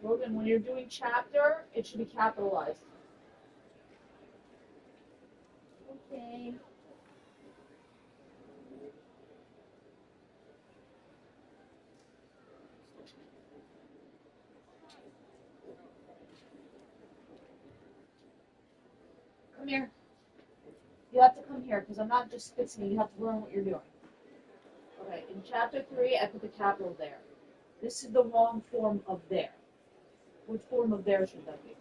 Logan, when you're doing chapter, it should be capitalized. Okay. Come here. You have to come here because I'm not just fixing it. You have to learn what you're doing. Okay, in chapter 3, I put the capital there. This is the wrong form of there. Which form of there should that be?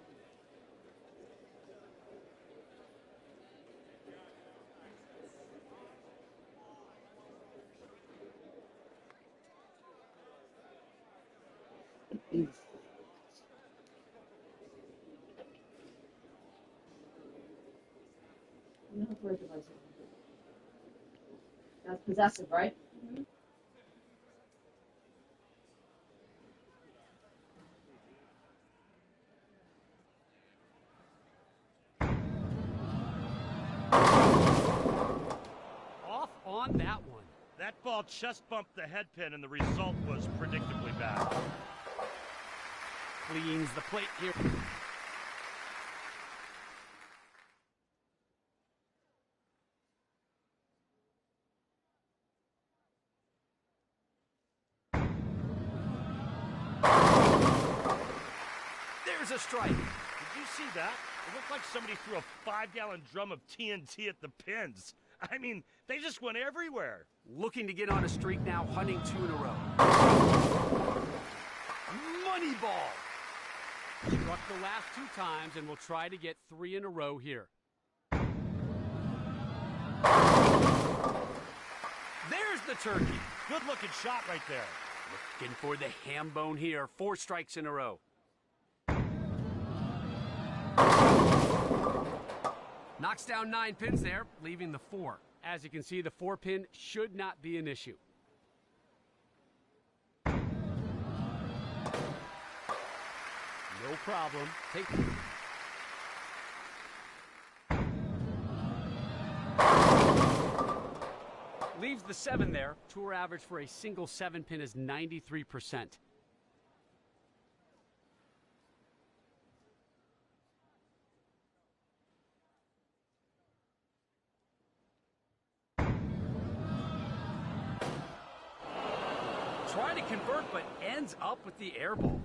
You know where device is. That's possessive, right? Mm-hmm. Off on that one. That ball just bumped the head pin, and the result was predictably bad. Cleans the plate here. There's a strike. Did you see that? It looked like somebody threw a 5-gallon drum of TNT at the pins. I mean, they just went everywhere. Looking to get on a streak now, hunting 2 in a row. Money ball. Struck the last 2 times and will try to get 3 in a row here. There's the turkey. Good looking shot right there. Looking for the ham bone here. 4 strikes in a row. Knocks down 9 pins there, leaving the 4. As you can see, the 4 pin should not be an issue. No problem. Leaves the 7 there. Tour average for a single 7 pin is 93%. Trying to convert, but ends up with the air ball.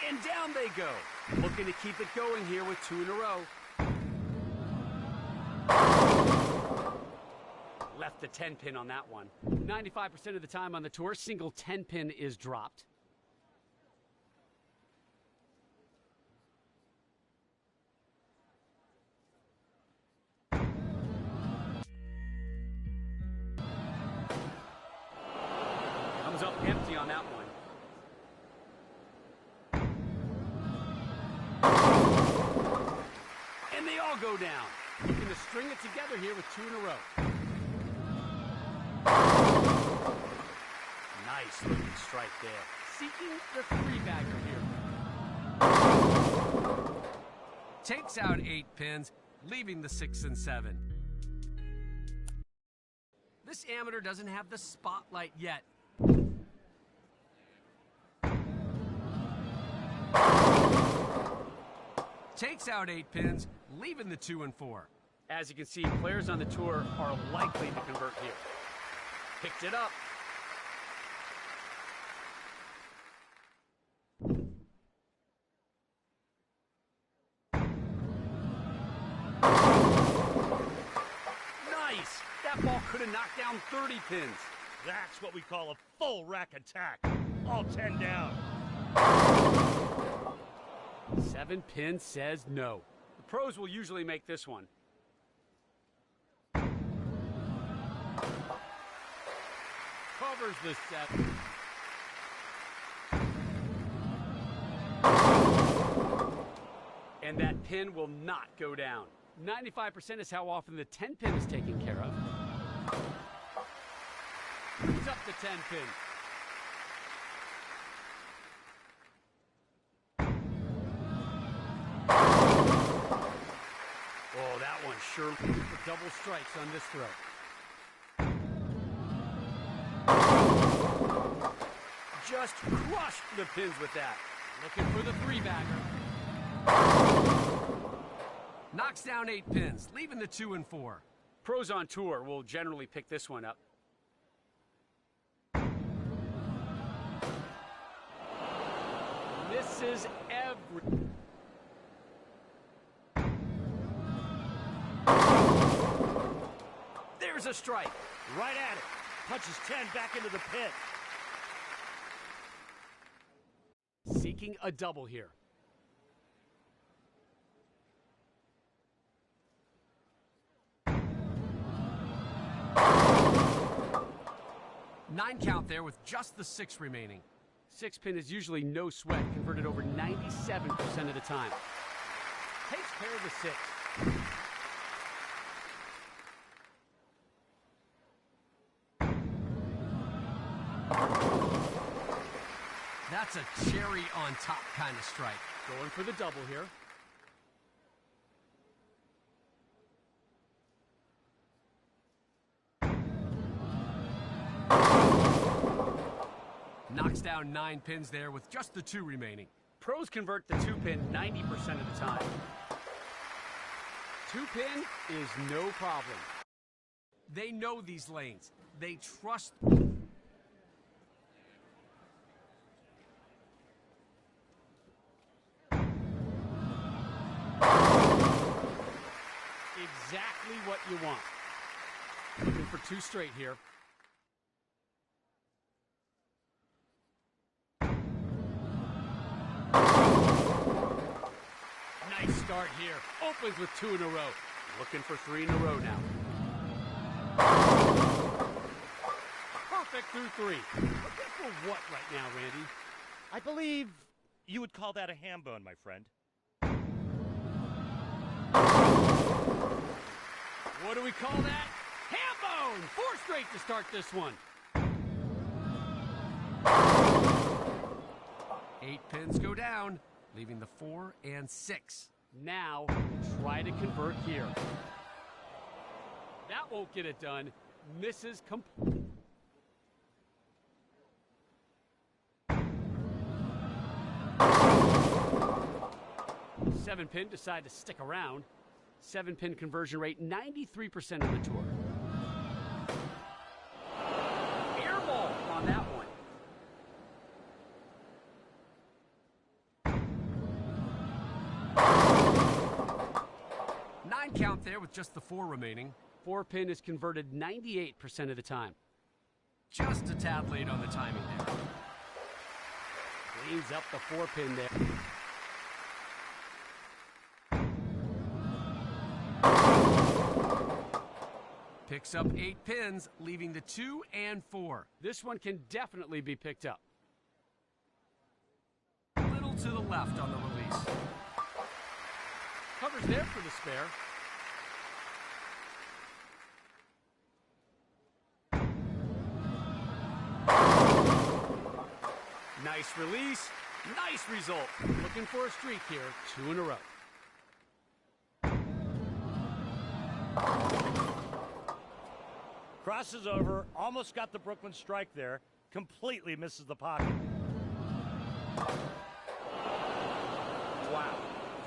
And down they go. Looking to keep it going here with 2 in a row. Left the 10 pin on that one. 95% of the time on the tour, single 10 pin is dropped. Comes up empty on that one. And they all go down. Looking to string it together here with 2 in a row. Nice looking strike there. Seeking the 3-bagger here. Takes out 8 pins, leaving the 6 and 7. This amateur doesn't have the spotlight yet. Takes out 8 pins, leaving the 2 and 4. As you can see, players on the tour are likely to convert here. Picked it up. Nice! That ball could have knocked down 30 pins. That's what we call a full rack attack. All 10 down. 7 pin says no. The pros will usually make this one. Covers the 7. And that pin will not go down. 95% is how often the 10 pin is taken care of. He's up the 10 pin. Oh, that one sure looking for double strikes on this throw. Just crushed the pins with that. Looking for the three-bagger. Knocks down 8 pins, leaving the 2 and 4. Pros on tour will generally pick this one up. Misses every... There's a strike. Right at it. Punches 10 back into the pit. Seeking a double here. Nine count there with just the 6 remaining. 6 pin is usually no sweat, converted over 97% of the time. Takes care of the 6. That's a cherry on top kind of strike. Going for the double here. Knocks down 9 pins there with just the 2 remaining. Pros convert the 2 pin 90% of the time. 2 pin is no problem. They know these lanes. They trust. Exactly what you want. Looking for 2 straight here. Nice start here. Opens with 2 in a row. Looking for 3 in a row now. Perfect through 3. Looking for what right now, Randy? I believe you would call that a ham bone, my friend. What do we call that? Ham bone! 4 straight to start this one. 8 pins go down, leaving the 4 and 6. Now, try to convert here. That won't get it done. Misses complete. Seven pin decide to stick around. 7 pin conversion rate, 93% of the tour. Air ball on that one. Nine count there with just the 4 remaining. 4 pin is converted 98% of the time. Just a tad late on the timing there. Cleans up the 4 pin there. Picks up 8 pins, leaving the 2 and 4. This one can definitely be picked up. Little to the left on the release. Covers there for the spare. Nice release. Nice result. Looking for a streak here. 2 in a row. Crosses over, almost got the Brooklyn strike there, completely misses the pocket. Wow,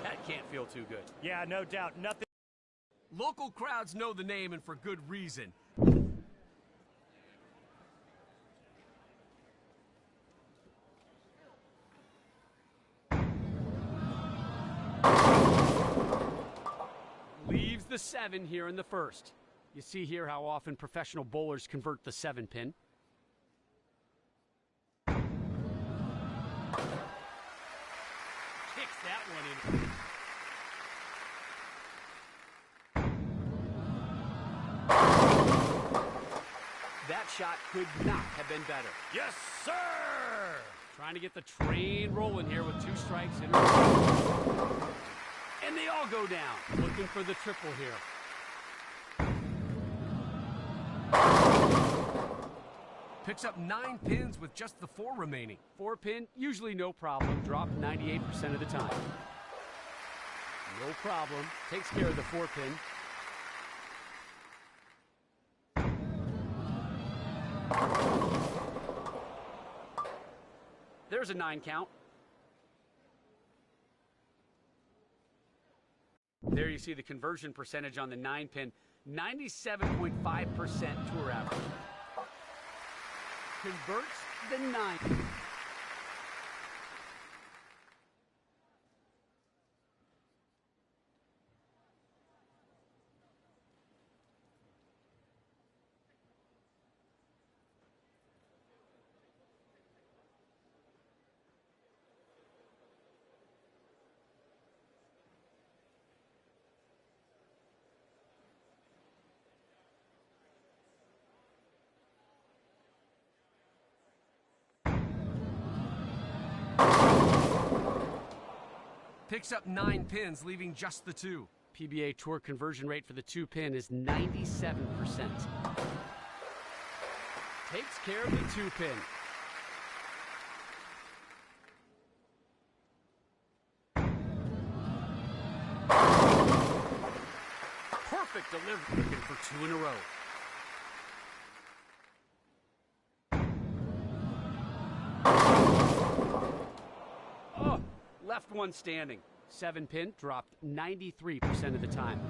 that can't feel too good. Yeah, no doubt, nothing. Local crowds know the name, and for good reason. Leaves the 7 here in the first. You see here how often professional bowlers convert the 7 pin. Kicks that one in. That shot could not have been better. Yes, sir! Trying to get the train rolling here with 2 strikes in a row. And they all go down. Looking for the triple here. Picks up 9 pins with just the 4 remaining. 4 pin, usually no problem. Drop 98% of the time. No problem. Takes care of the 4 pin. There's a 9 count. There you see the conversion percentage on the 9-pin, 97.5% tour average. Converts the 9. Picks up 9 pins, leaving just the 2. PBA Tour conversion rate for the 2-pin is 97%. Takes care of the 2-pin. Perfect delivery. Looking for 2 in a row. Oh, left one standing. 7-pin dropped 93% of the time.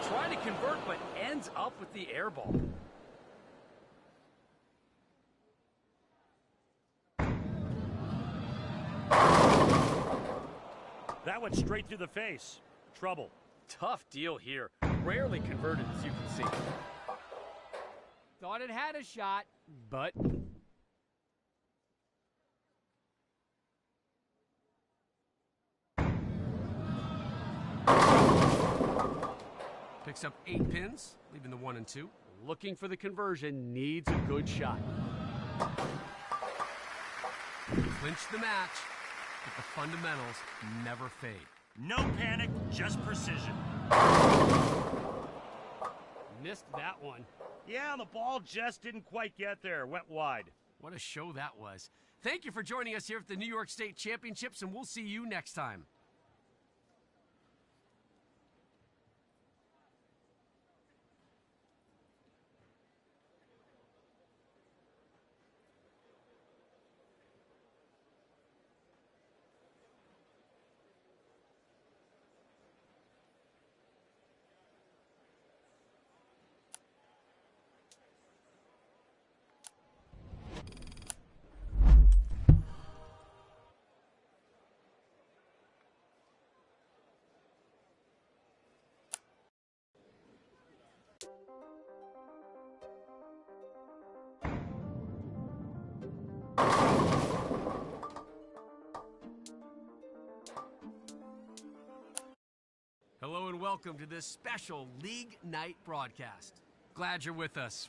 Trying to convert, but ends up with the air ball. That went straight through the face. Trouble. Tough deal here. Rarely converted, as you can see. Thought it had a shot, But picks up 8 pins, leaving the 1 and 2. looking for the conversion, needs a good shot. Clinch the match, but the fundamentals never fade. No panic, just precision. Missed that one. Yeah, the ball just didn't quite get there. Went wide. What a show that was. Thank you for joining us here at the New York State Championships, and we'll see you next time. Hello and welcome to this special League Night broadcast. Glad you're with us.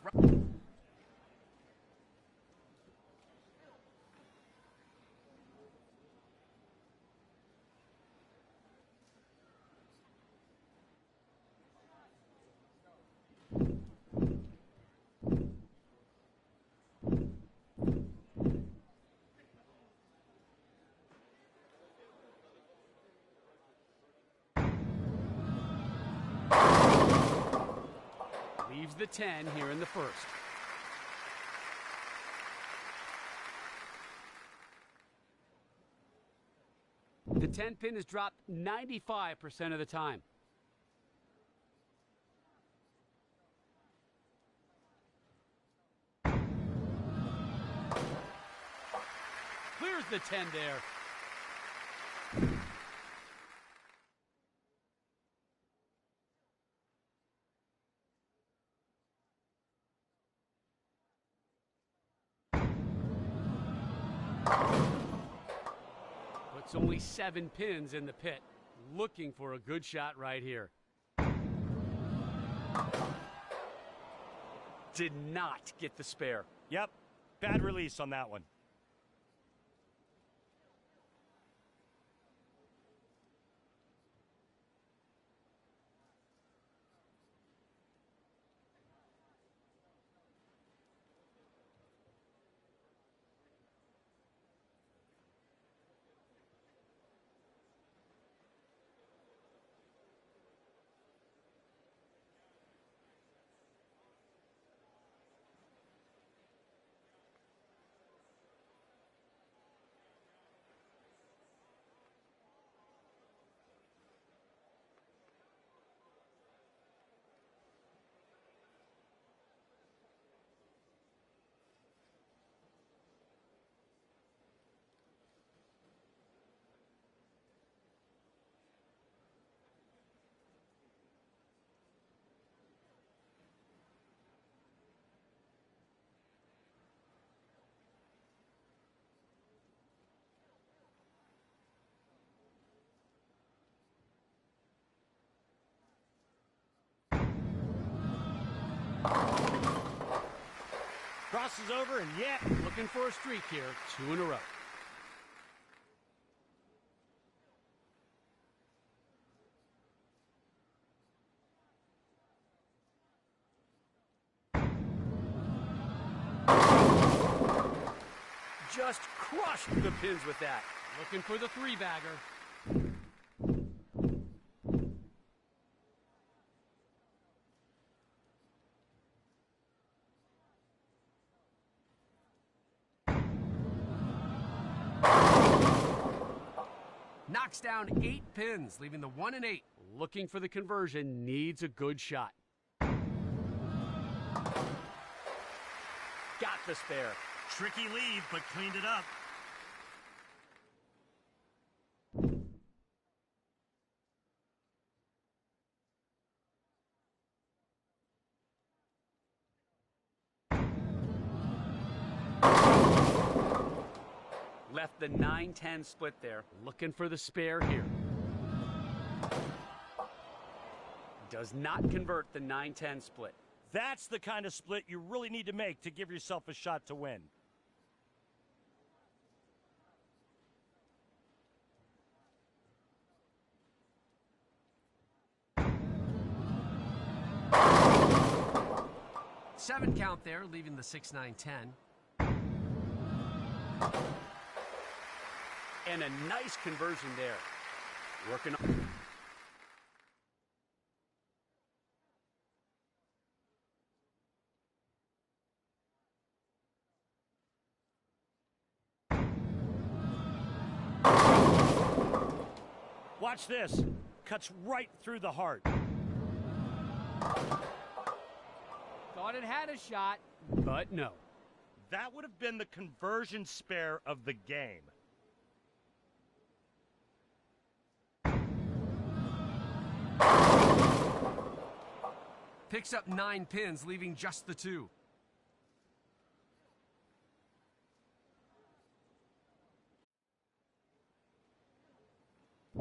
Leaves the 10 here in the first. The 10-pin is dropped 95% of the time. Clears the 10 there. It's only 7 pins in the pit. Looking for a good shot right here. Did not get the spare. Yep, bad release on that one. crosses over, and yeah. Looking for a streak here, 2 in a row. Just crushed the pins with that. Looking for the 3-bagger. Knocks down 8 pins, leaving the 1 and 8. Looking for the conversion, needs a good shot. Got the spare. Tricky lead, but cleaned it up. Left the 9-10 split there. Looking for the spare here. Does not convert the 9-10 split. That's the kind of split you really need to make to give yourself a shot to win. Seven count there, leaving the 6-9-10. And a nice conversion there. Working on. Watch this. Cuts right through the heart. Thought it had a shot, but no. That would have been the conversion spare of the game. Picks up 9 pins, leaving just the 2.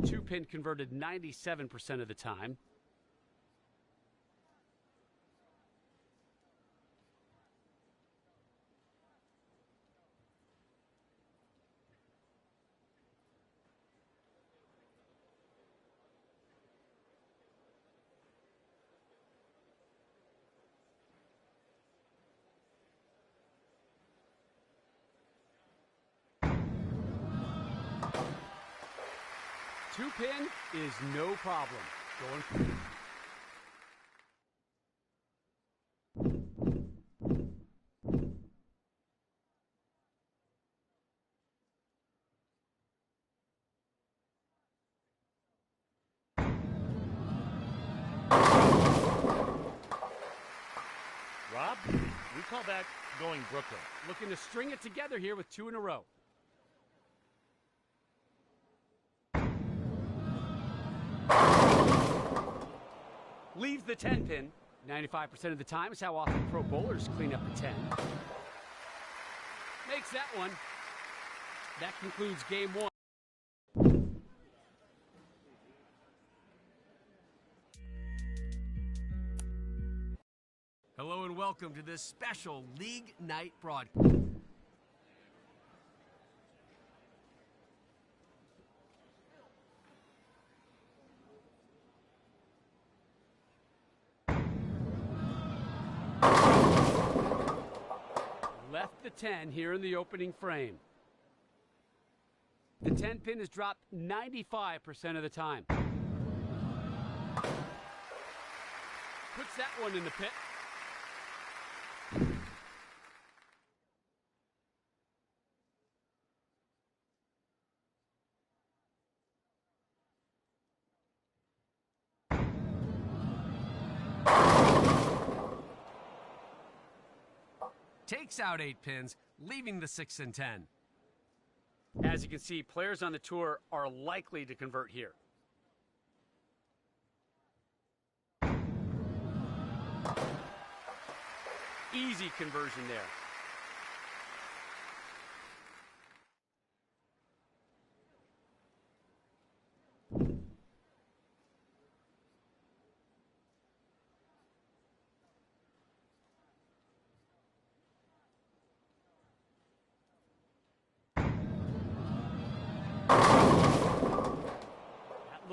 Two pin converted 97% of the time. Two pin is no problem. Going. Rob, we call that going Brooklyn. Looking to string it together here with 2 in a row. Leaves the 10 pin. 95% of the time is how often pro bowlers clean up the 10. Makes that one. That concludes game 1. Hello and welcome to this special League Night broadcast. Left the 10 here in the opening frame. The 10 pin is dropped 95% of the time. Puts that one in the pit. Takes out 8 pins, leaving the 6 and 10. As you can see, players on the tour are likely to convert here. Easy conversion there.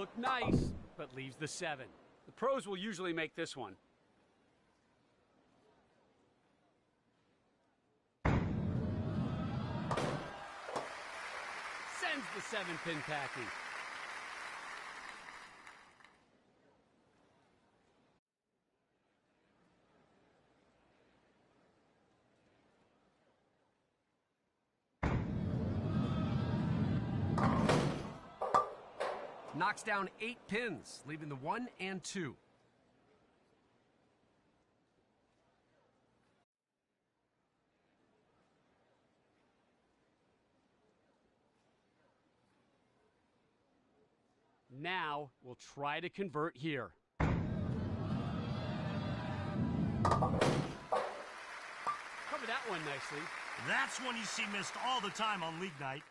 look nice, but leaves the 7. The pros will usually make this one. Sends the 7-pin packing. Knocks down 8 pins, leaving the 1 and 2. Now we'll try to convert here. Cover that one nicely. That's one you see missed all the time on league night.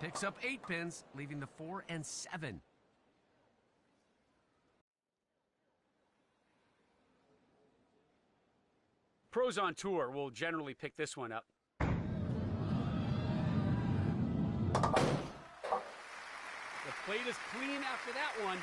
Picks up 8 pins, leaving the 4 and 7. Pros on tour will generally pick this one up. The plate is clean after that one.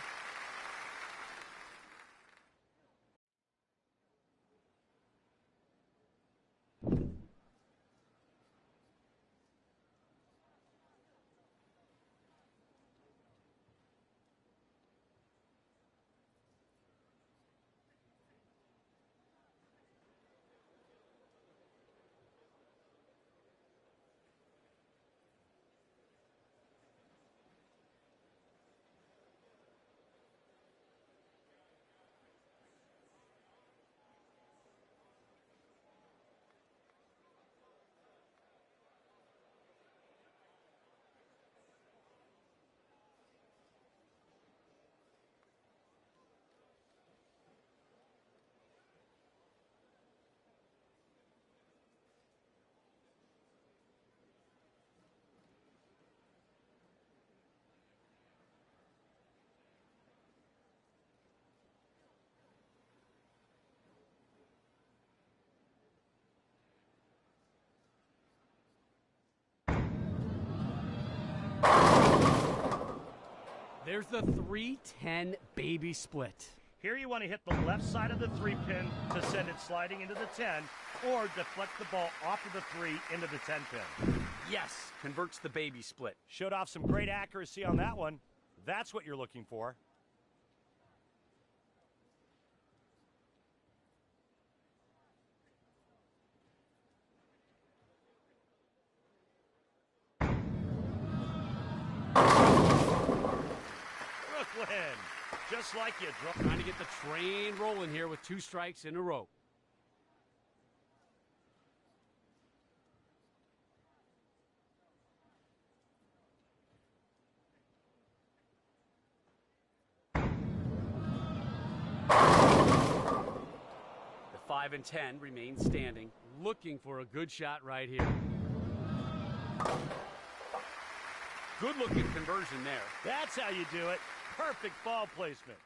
There's the 3-10 baby split. Here you want to hit the left side of the 3-pin to send it sliding into the 10, or deflect the ball off of the 3 into the 10-pin. Yes, converts the baby split. Showed off some great accuracy on that one. That's what you're looking for. Brooklyn, just like you. Trying to get the train rolling here with 2 strikes in a row. The 5 and 10 remain standing, looking for a good shot right here. Good looking conversion there. That's how you do it. Perfect ball placement.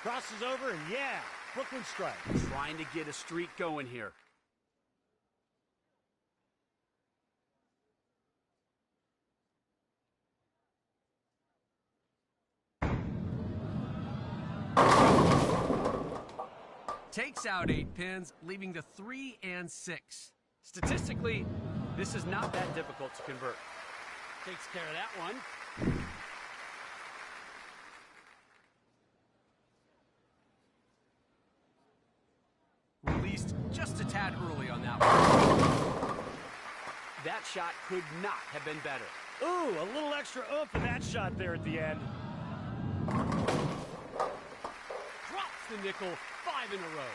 Crosses over, and yeah, Brooklyn strike. Trying to get a streak going here. Takes out 8 pins, leaving the 3 and 6. Statistically, this is not that difficult to convert. Takes care of that one. Released just a tad early on that one. That shot could not have been better. Ooh, a little extra oomph in that shot there at the end. Drops the nickel, 5 in a row.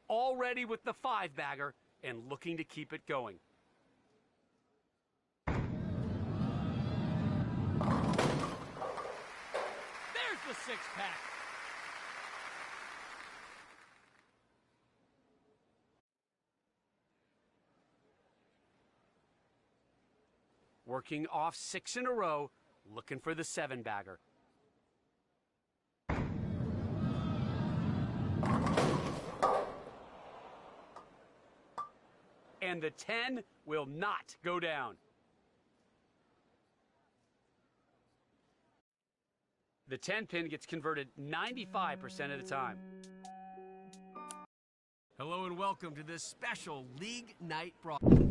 Already with the 5-bagger and looking to keep it going. six-pack. Working off 6 in a row, looking for the 7-bagger. And the 10 will not go down. The 10-pin gets converted 95% of the time. Hello and welcome to this special League Night broadcast.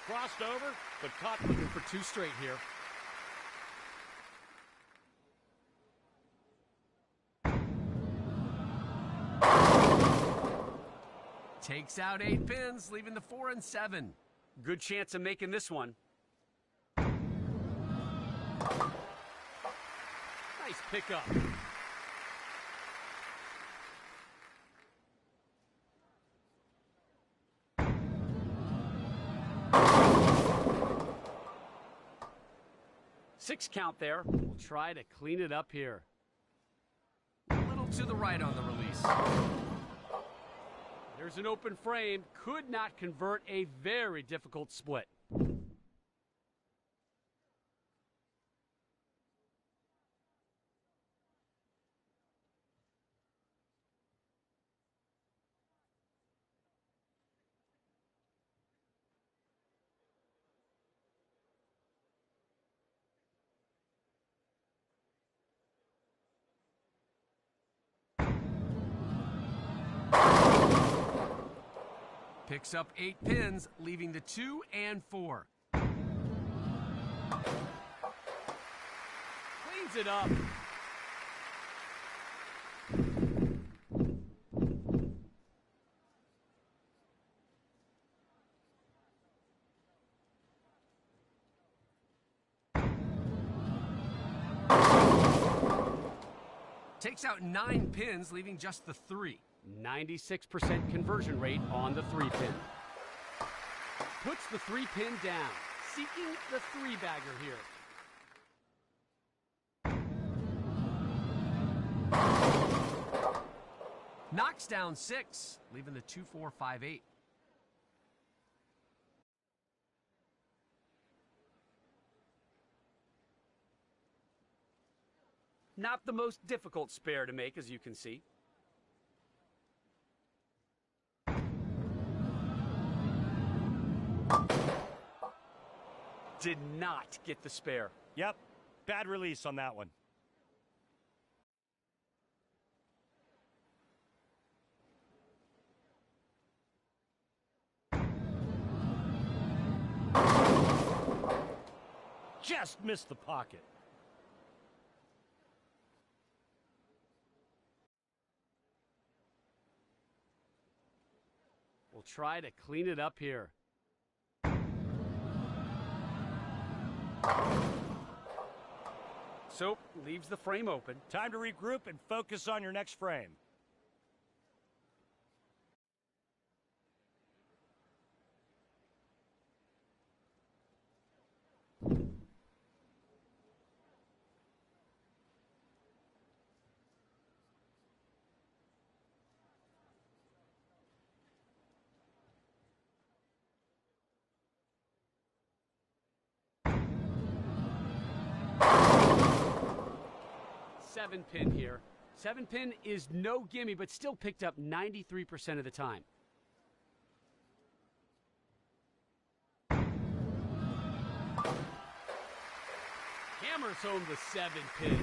Crossed over, but caught. Looking for 2 straight here. Takes out 8 pins, leaving the 4 and 7. Good chance of making this one. Nice pickup. Six count there. We'll try to clean it up here. A little to the right on the release. There's an open frame. Could not convert a very difficult split. Picks up 8 pins, leaving the 2 and 4. Cleans it up. Takes out 9 pins, leaving just the 3. 96% conversion rate on the 3-pin. Puts the 3-pin down, seeking the 3-bagger here. Knocks down 6, leaving the 2, 4, 5, 8. Not the most difficult spare to make, as you can see. Did not get the spare. Yep, bad release on that one. Just missed the pocket. We'll try to clean it up here. So, leaves the frame open. Time to regroup and focus on your next frame. Seven-pin here. 7-pin is no gimme, but still picked up 93% of the time. Hammers home the 7-pin.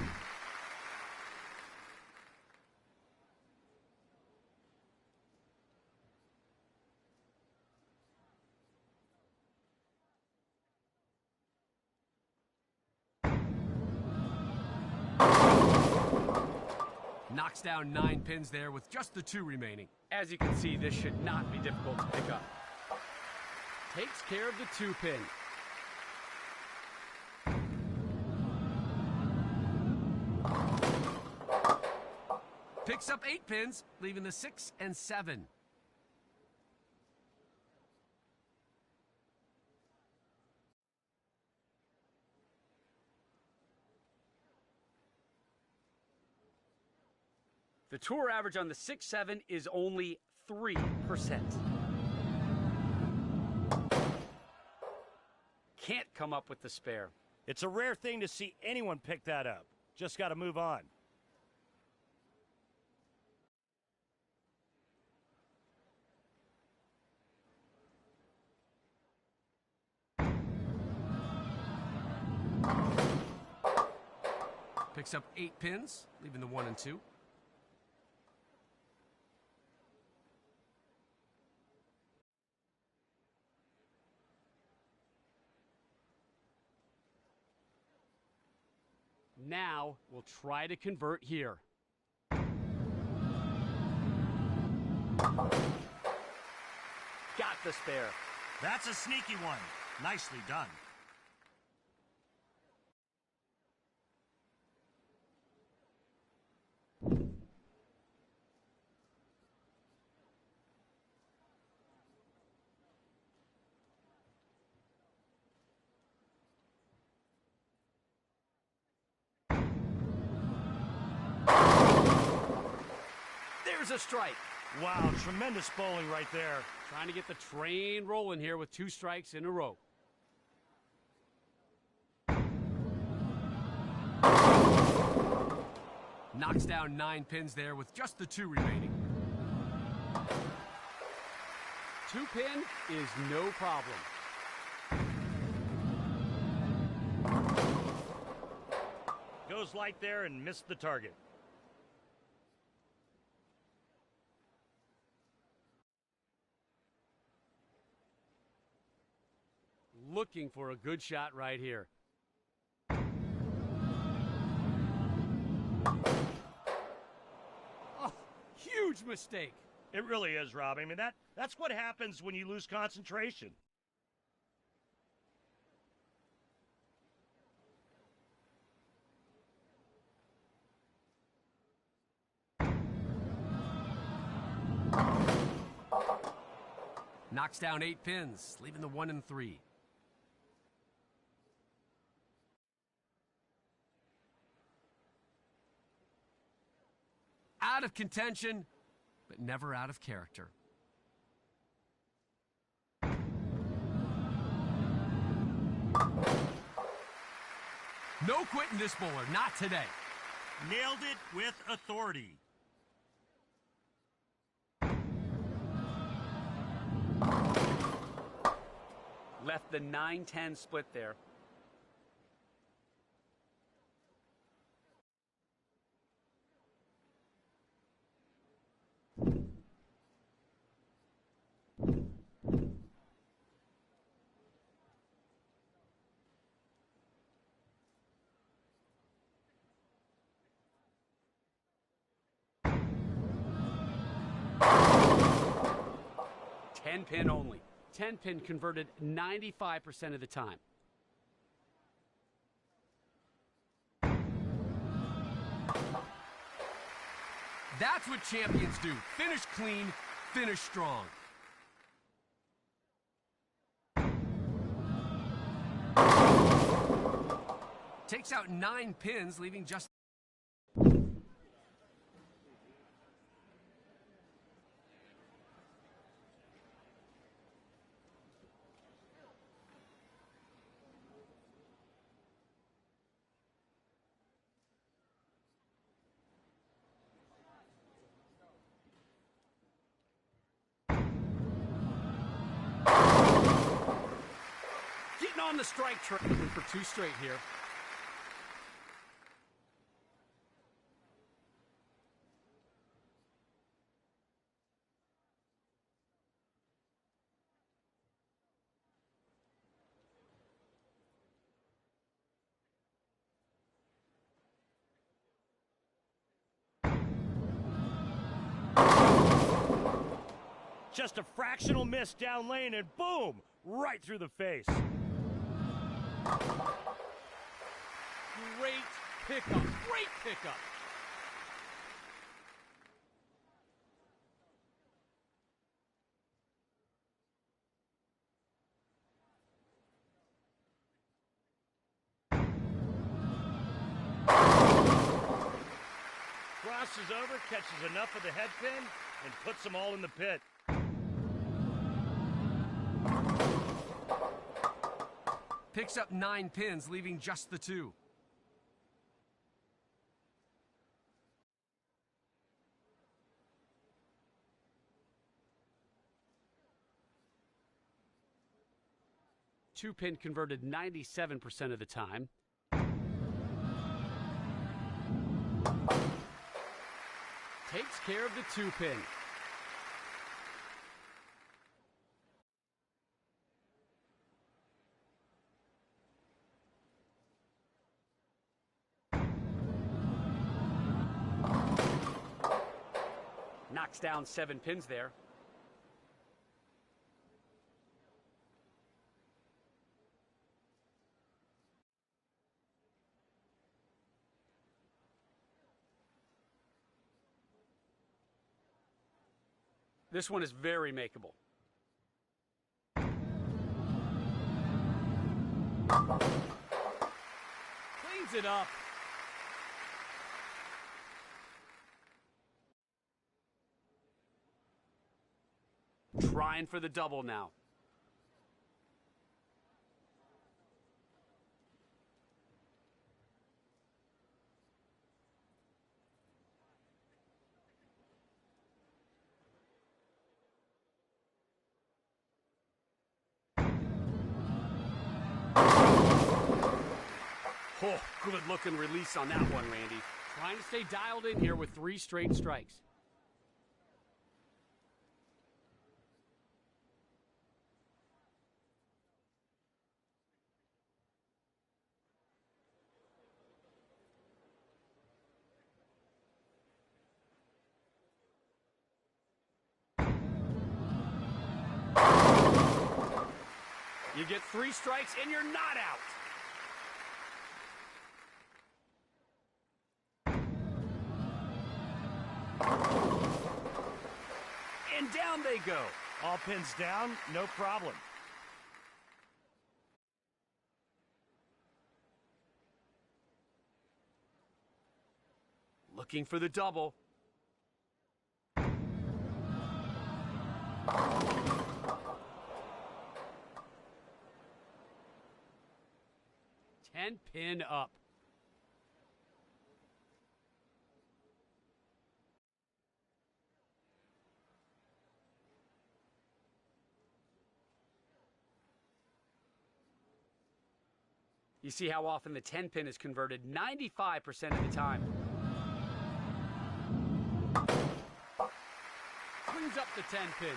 Knocks down 9 pins there with just the 2 remaining. As you can see, this should not be difficult to pick up. Takes care of the 2-pin. Picks up 8 pins, leaving the 6 and 7. The tour average on the 6-7 is only 3%. Can't come up with the spare. It's a rare thing to see anyone pick that up. Just got to move on. Picks up 8 pins, leaving the 1 and 2. Now we'll try to convert here. Got the spare. That's a sneaky one. Nicely done. There's a strike. Wow, tremendous bowling right there. Trying to get the train rolling here with 2 strikes in a row. Knocks down 9 pins there with just the 2 remaining. 2 pin is no problem. Goes light there and missed the target. Looking for a good shot right here. Oh, huge mistake. It really is, Rob. I mean, that's what happens when you lose concentration. Knocks down 8 pins, leaving the 1 and 3. Out of contention, but never out of character. No quitting this bowler, not today. Nailed it with authority. Left the 9-10 split there. Ten pin only. 10 pin converted 95% of the time. That's what champions do. Finish clean, finish strong. Takes out 9 pins, leaving just... Getting on the strike train for 2 straight here. Just a fractional miss down lane and boom, right through the face. Great pickup. Great pickup. crosses over, catches enough of the head pin, and puts them all in the pit. Picks up 9 pins, leaving just the 2. Two pin converted 97% of the time. Takes care of the 2 pin. Knocks down 7 pins there. This one is very makeable. Cleans it up. Trying for the double now. Oh, good looking release on that one, Randy. Trying to stay dialed in here with 3 straight strikes. You get 3 strikes and you're not out. And down they go. All pins down, no problem. Looking for the double. Ten pin up. You see how often the 10 pin is converted 95% of the time. Cleans up the 10 pin.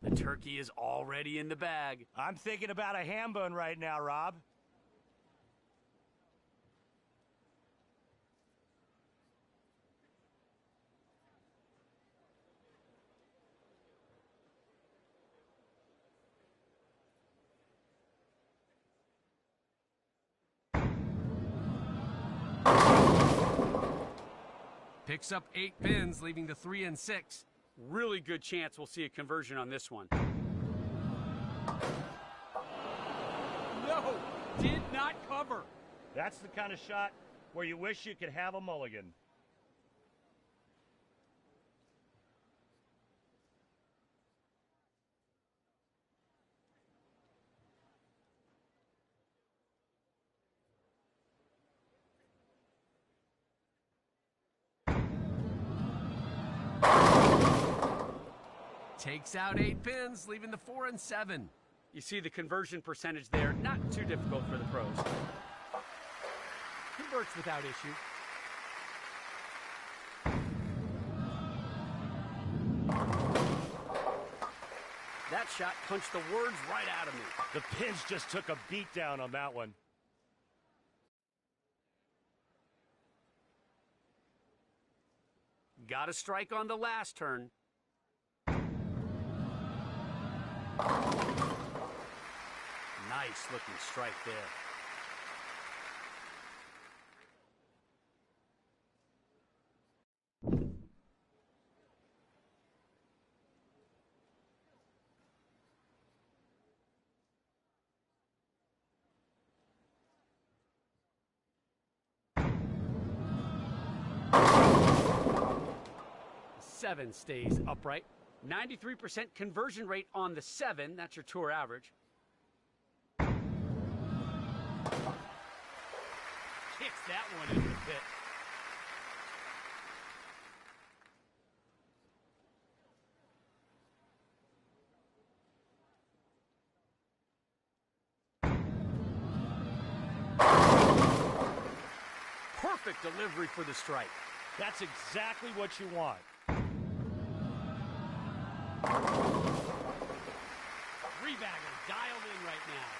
The turkey is already in the bag. I'm thinking about a ham bone right now, Rob. Picks up 8 pins, leaving the 3 and 6. Really good chance we'll see a conversion on this one. No, did not cover. That's the kind of shot where you wish you could have a mulligan. Takes out 8 pins, leaving the 4 and 7. You see the conversion percentage there, not too difficult for the pros. Converts without issue. That shot punched the words right out of me. The pins just took a beat down on that one. Got a strike on the last turn. Nice looking strike there. 7 stays upright. 93% conversion rate on the 7. That's your tour average. Kicks that one into the pit. Perfect delivery for the strike. That's exactly what you want. Three-bagger dialed in right now.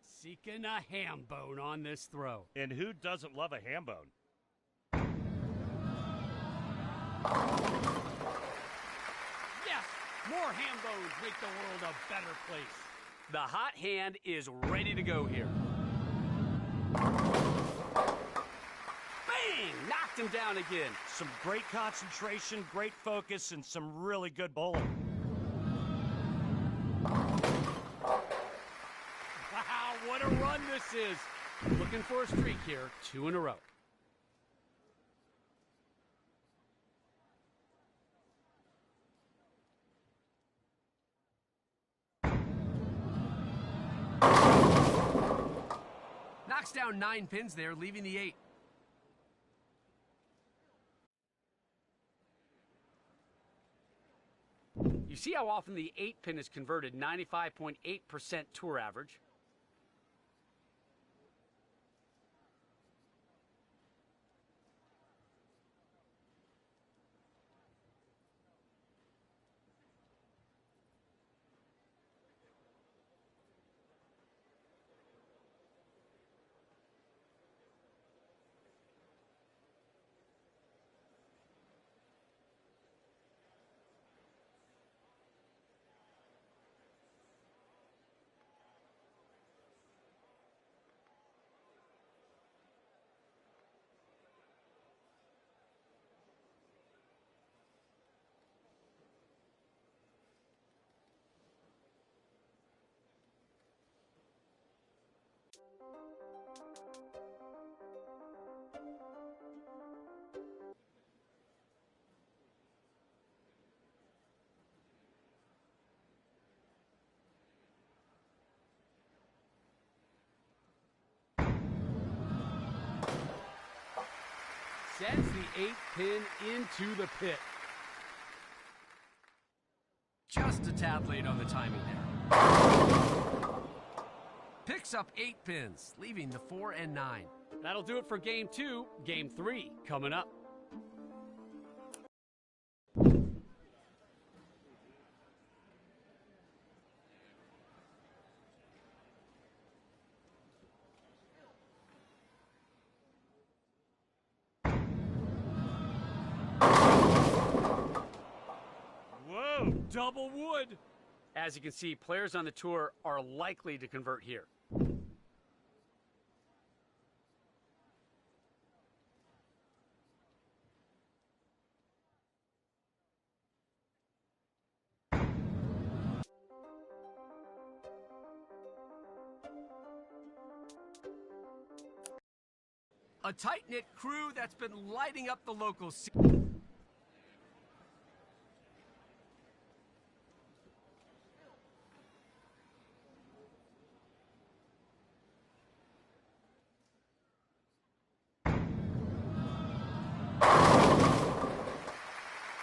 Seeking a ham bone on this throw. And who doesn't love a ham bone? Yes, more ham bones make the world a better place. The hot hand is ready to go here. Bang! Knocked him down again. Some great concentration, great focus, and some really good bowling. Wow, what a run this is. Looking for a streak here, 2 in a row. Knocks down 9 pins there, leaving the 8. You see how often the 8-pin is converted, 95.8% tour average. Sends the 8-pin into the pit. Just a tad late on the timing there. Picks up 8 pins, leaving the 4 and 9. That'll do it for game 2. Game 3 coming up. Whoa! Double wood. As you can see, players on the tour are likely to convert here. A tight-knit crew that's been lighting up the local scene.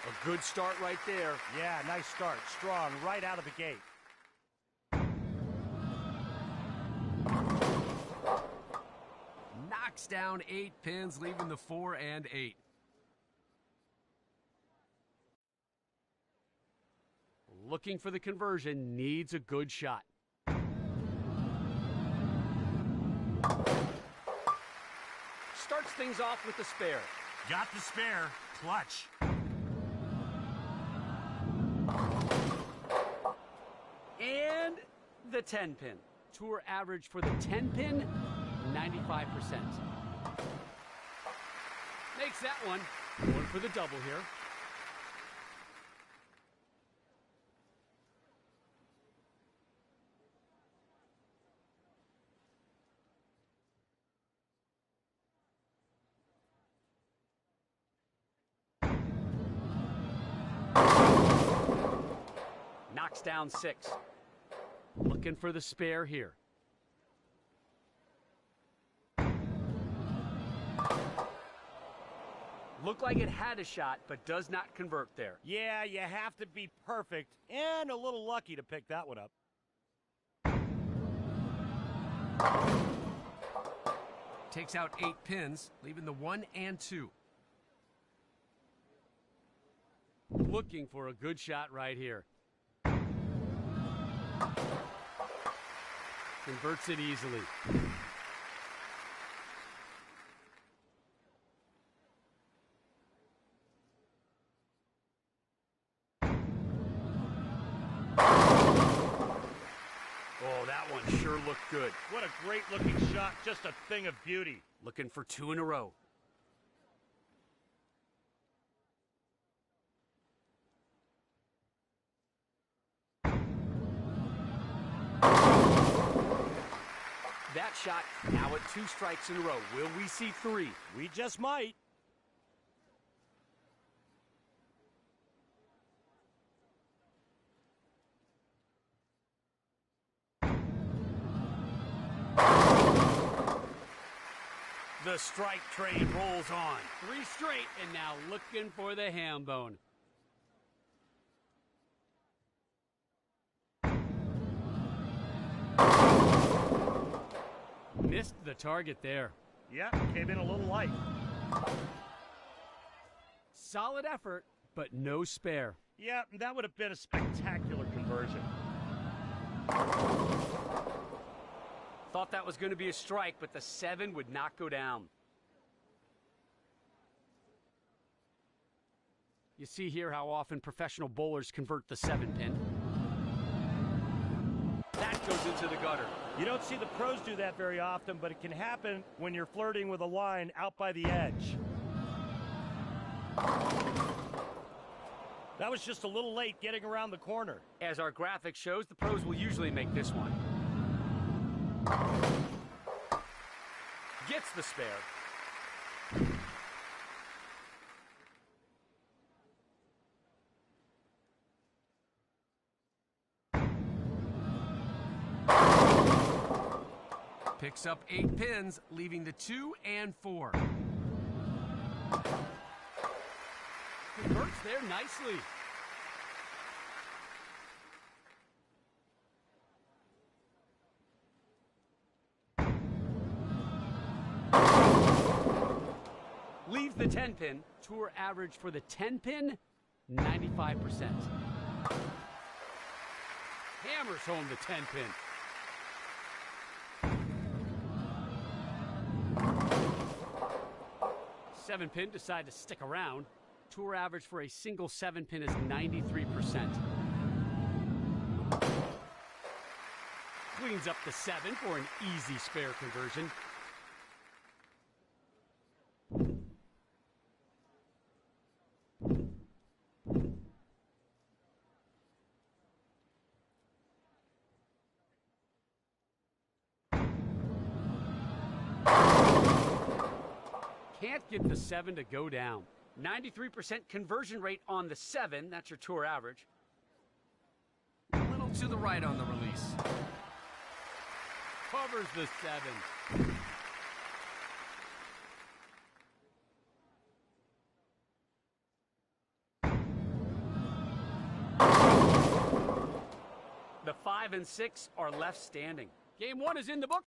A good start right there. Yeah, nice start. Strong right out of the gate. Knocks down 8 pins, leaving the 4 and 8. Looking for the conversion, needs a good shot. Starts things off with the spare. Got the spare. Clutch. And the 10-pin. Tour average for the 10-pin, 95%. Makes that one. Going for the double here. knocks down 6. Looking for the spare here. Looked like it had a shot, but does not convert there. Yeah, you have to be perfect and a little lucky to pick that one up. Takes out 8 pins, leaving the 1 and 2. Looking for a good shot right here. Converts it easily. Oh, that one sure looked good. What a great looking shot, just a thing of beauty. Looking for 2 in a row. That shot now at 2 strikes in a row. Will we see 3? We just might. The strike train rolls on. 3 straight, and now looking for the ham bone. Missed the target there. Yeah, came in a little light. Solid effort, but no spare. Yeah, that would have been a spectacular conversion. Thought that was going to be a strike, but the 7 would not go down. You see here how often professional bowlers convert the 7-pin. That goes into the gutter. You don't see the pros do that very often, but it can happen when you're flirting with a line out by the edge. That was just a little late getting around the corner. As our graphic shows, the pros will usually make this one. Gets the spare. Picks up 8 pins, leaving the 2 and 4. Converts there nicely. Leaves the 10-pin. Tour average for the 10-pin, 95%. Hammers home the 10-pin. Seven-pin decide to stick around. Tour average for a single 7-pin is 93%. Cleans up the 7 for an easy spare conversion. Can't get the 7 to go down. 93% conversion rate on the 7. That's your tour average. A little to the right on the release. Covers the 7. The 5 and 6 are left standing. Game 1 is in the book.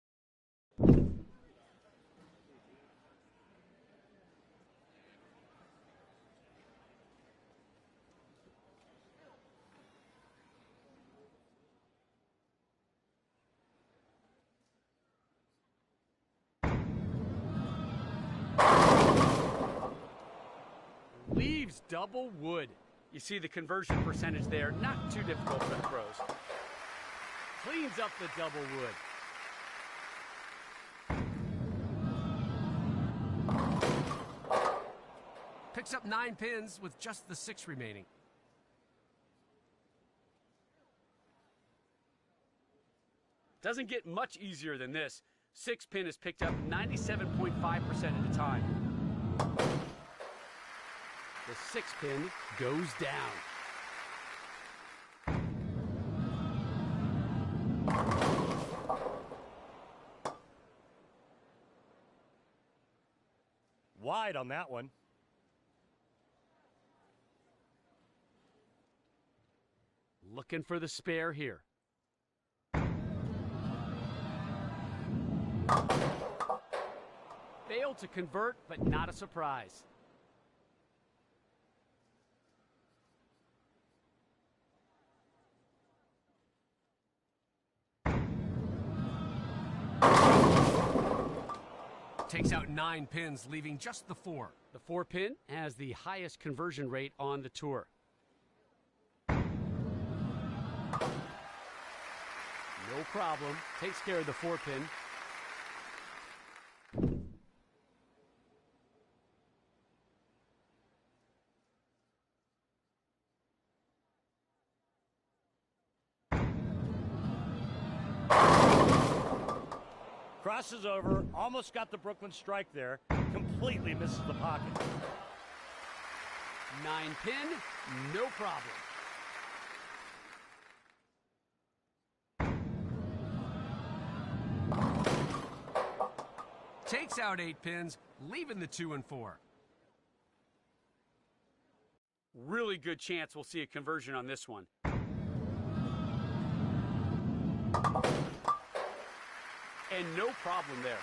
Leaves double wood. You see the conversion percentage there, not too difficult for the pros. Cleans up the double wood. Picks up 9 pins with just the 6 remaining. Doesn't get much easier than this. 6-pin is picked up 97.5% of the time. The 6-pin goes down. wide on that one. Looking for the spare here. Failed to convert, but not a surprise. Takes out 9 pins, leaving just the 4. The 4-pin has the highest conversion rate on the tour. No problem. Takes care of the 4-pin. Crosses over, almost got the Brooklyn strike there, completely misses the pocket. 9-pin, no problem. Takes out 8 pins, leaving the 2 and 4. Really good chance we'll see a conversion on this one. And no problem there.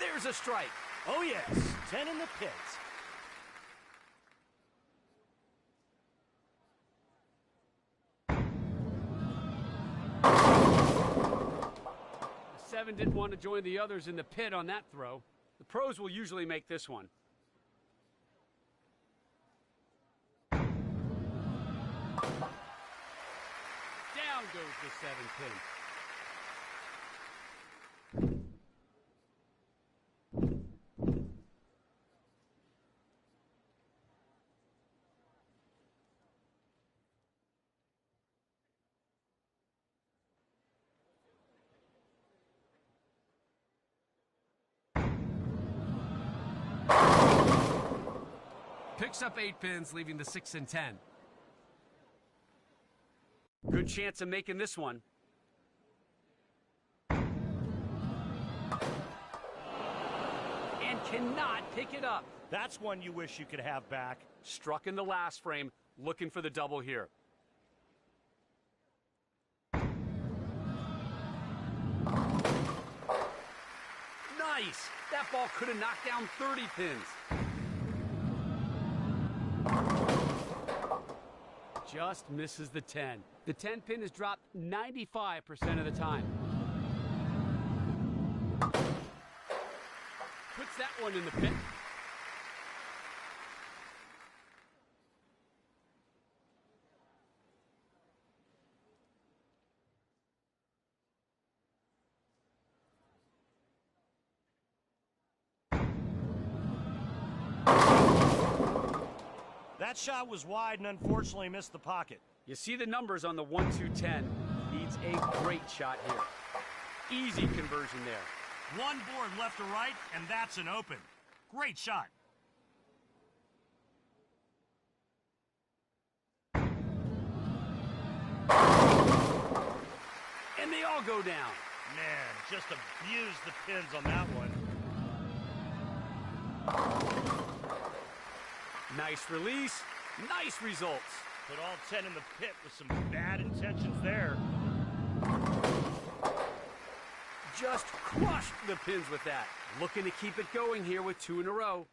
There's a strike. Oh yes, 10 in the pits. The 7 didn't want to join the others in the pit on that throw. The pros will usually make this one. Down goes the 7-pin. Picks up 8 pins, leaving the 6 and 10. Good chance of making this one. And cannot pick it up. That's one you wish you could have back. Struck in the last frame, looking for the double here. Nice! That ball could have knocked down 30 pins. Just misses the 10. The 10-pin is dropped 95% of the time. Puts that one in the pit. That shot was wide and unfortunately missed the pocket. You see the numbers on the 1-2-10. Needs a great shot here. Easy conversion there. One board left to right, and that's an open. Great shot. And they all go down. Man, just abused the pins on that one. Nice release, nice results. Put all 10 in the pit with some bad intentions there. Just crushed the pins with that. Looking to keep it going here with 2 in a row.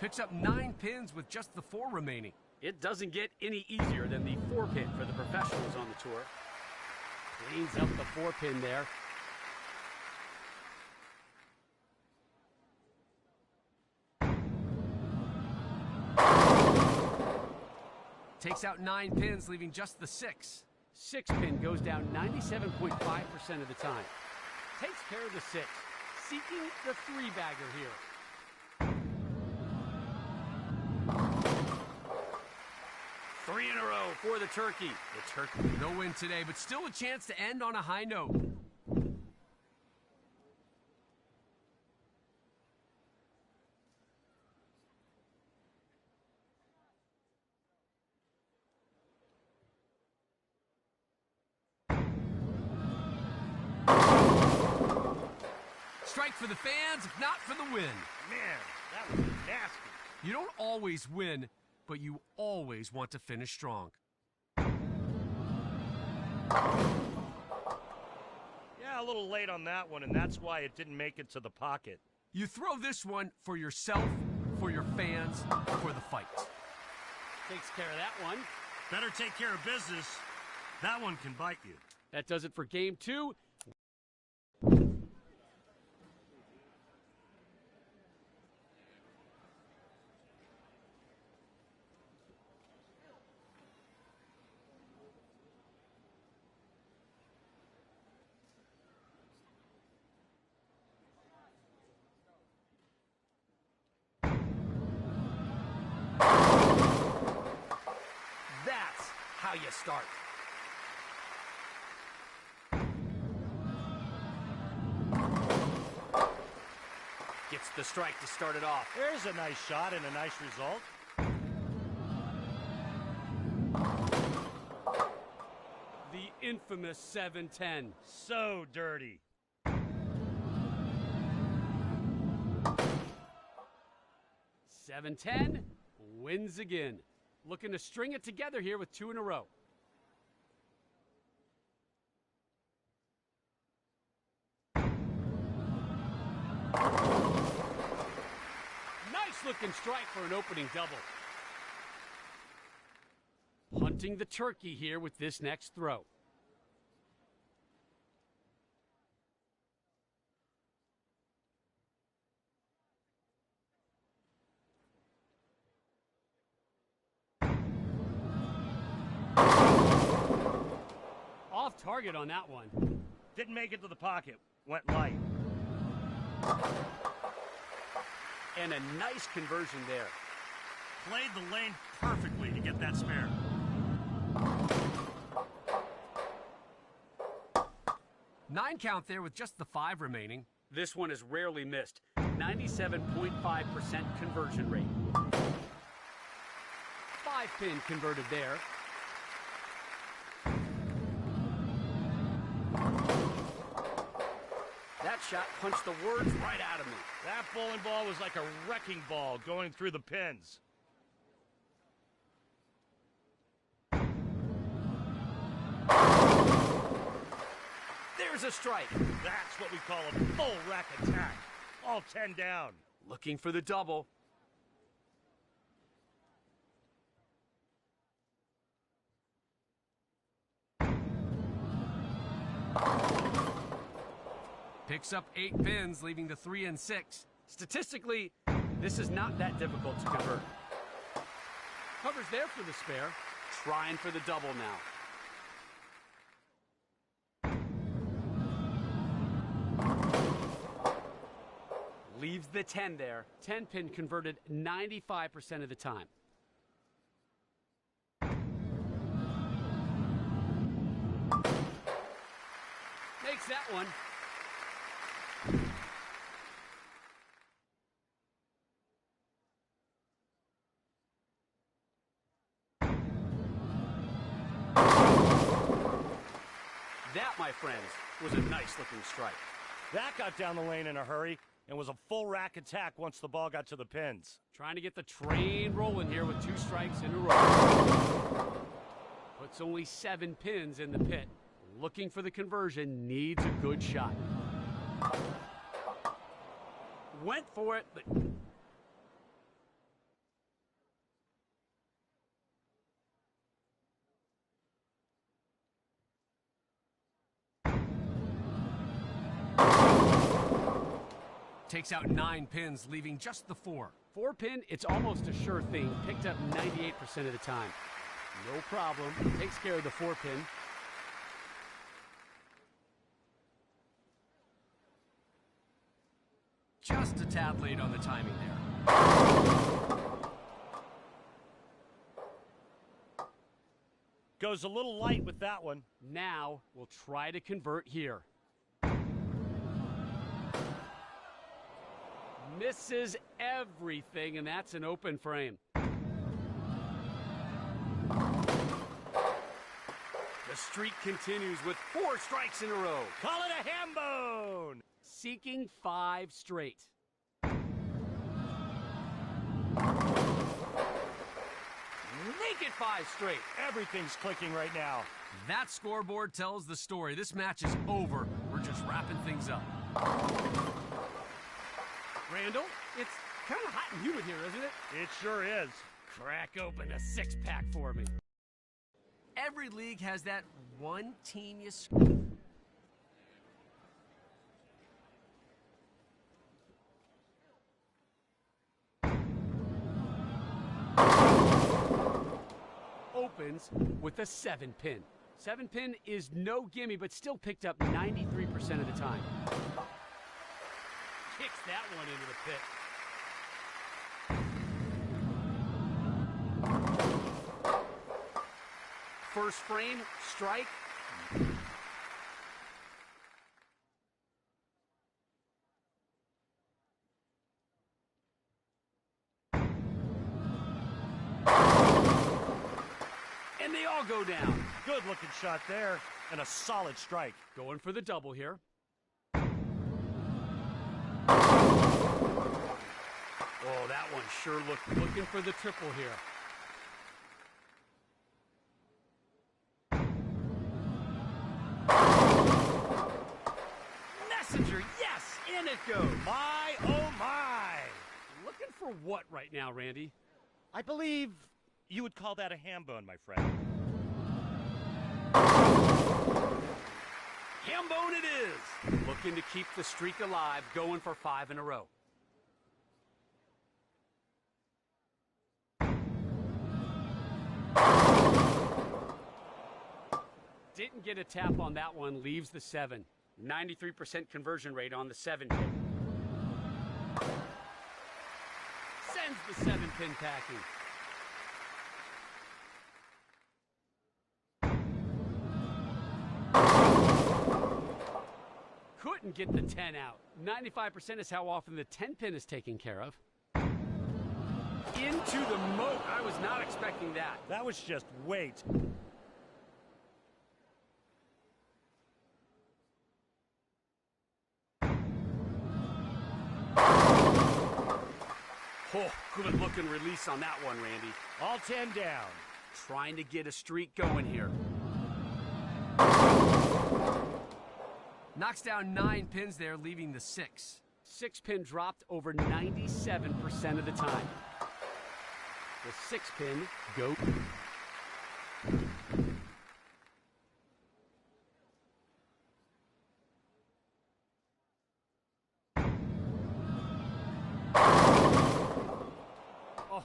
Picks up 9 pins with just the 4 remaining. It doesn't get any easier than the 4-pin for the professionals on the tour. Cleans up the 4-pin there. Takes out 9 pins, leaving just the 6. 6-pin goes down 97.5% of the time. Takes care of the 6. Seeking the 3-bagger here. Three in a row for the turkey. The turkey, no win today, but still a chance to end on a high note. Strike for the fans, if not for the win. Man, that was nasty. You don't always win, but you always want to finish strong. Yeah, a little late on that one, and that's why it didn't make it to the pocket. You throw this one for yourself, for your fans, for the fight. Takes care of that one. Better take care of business. That one can bite you. That does it for game 2. That's how you start. Gets the strike to start it off. There's a nice shot and a nice result. The infamous 7-10. So dirty. $7-10 wins again. Looking to string it together here with 2 in a row. Nice looking strike for an opening double. Hunting the turkey here with this next throw. Off target on that one. Didn't make it to the pocket. Went light. And a nice conversion there. Played the lane perfectly to get that spare. Nine count there with just the 5 remaining. This one is rarely missed. 97.5% conversion rate. 5-pin converted there. That shot punched the words right out of me. That bowling ball was like a wrecking ball going through the pins. There's a strike. That's what we call a full rack attack. All 10 down. Looking for the double. Picks up 8 pins, leaving the 3 and 6. Statistically, this is not that difficult to convert. Covers there for the spare. Trying for the double now. Leaves the 10 there. 10-pin converted 95% of the time. Makes that one. That, my friends, was a nice-looking strike. That got down the lane in a hurry and was a full rack attack once the ball got to the pins. Trying to get the train rolling here with 2 strikes in a row. Puts only 7 pins in the pit. Looking for the conversion, needs a good shot. Went for it, but... Takes out 9 pins, leaving just the 4. 4-pin, it's almost a sure thing. Picked up 98% of the time. No problem. Takes care of the 4-pin. Just a tad late on the timing there. Goes a little light with that one. Now, we'll try to convert here. Misses everything, and that's an open frame. The streak continues with 4 strikes in a row. Call it a ham bone. Seeking 5 straight. Make it 5 straight. Everything's clicking right now. That scoreboard tells the story. This match is over. We're just wrapping things up. Randall, it's kind of hot and humid here, isn't it? It sure is. Crack open a 6-pack for me. Every league has that one team you... Opens with a 7-pin. 7-pin is no gimme, but still picked up 93% of the time. Kicks that one into the pit. First frame, strike. And they all go down. Good looking shot there, and a solid strike. Going for the double here. Oh, that one sure looking for the triple here. Messenger, yes, in it goes. My, oh my. Looking for what right now, Randy? I believe you would call that a ham bone, my friend. Ham bone it is. Looking to keep the streak alive, going for 5 in a row. Didn't get a tap on that one, leaves the 7. 93% conversion rate on the 7-pin. Sends the 7-pin packing. Couldn't get the 10 out. 95% is how often the 10-pin is taken care of. Into the moat. I was not expecting that. That was just weight. Oh, good looking release on that one, Randy. All 10 down. Trying to get a streak going here. Knocks down 9 pins there, leaving the 6. 6-pin dropped over 97% of the time. The 6-pin go.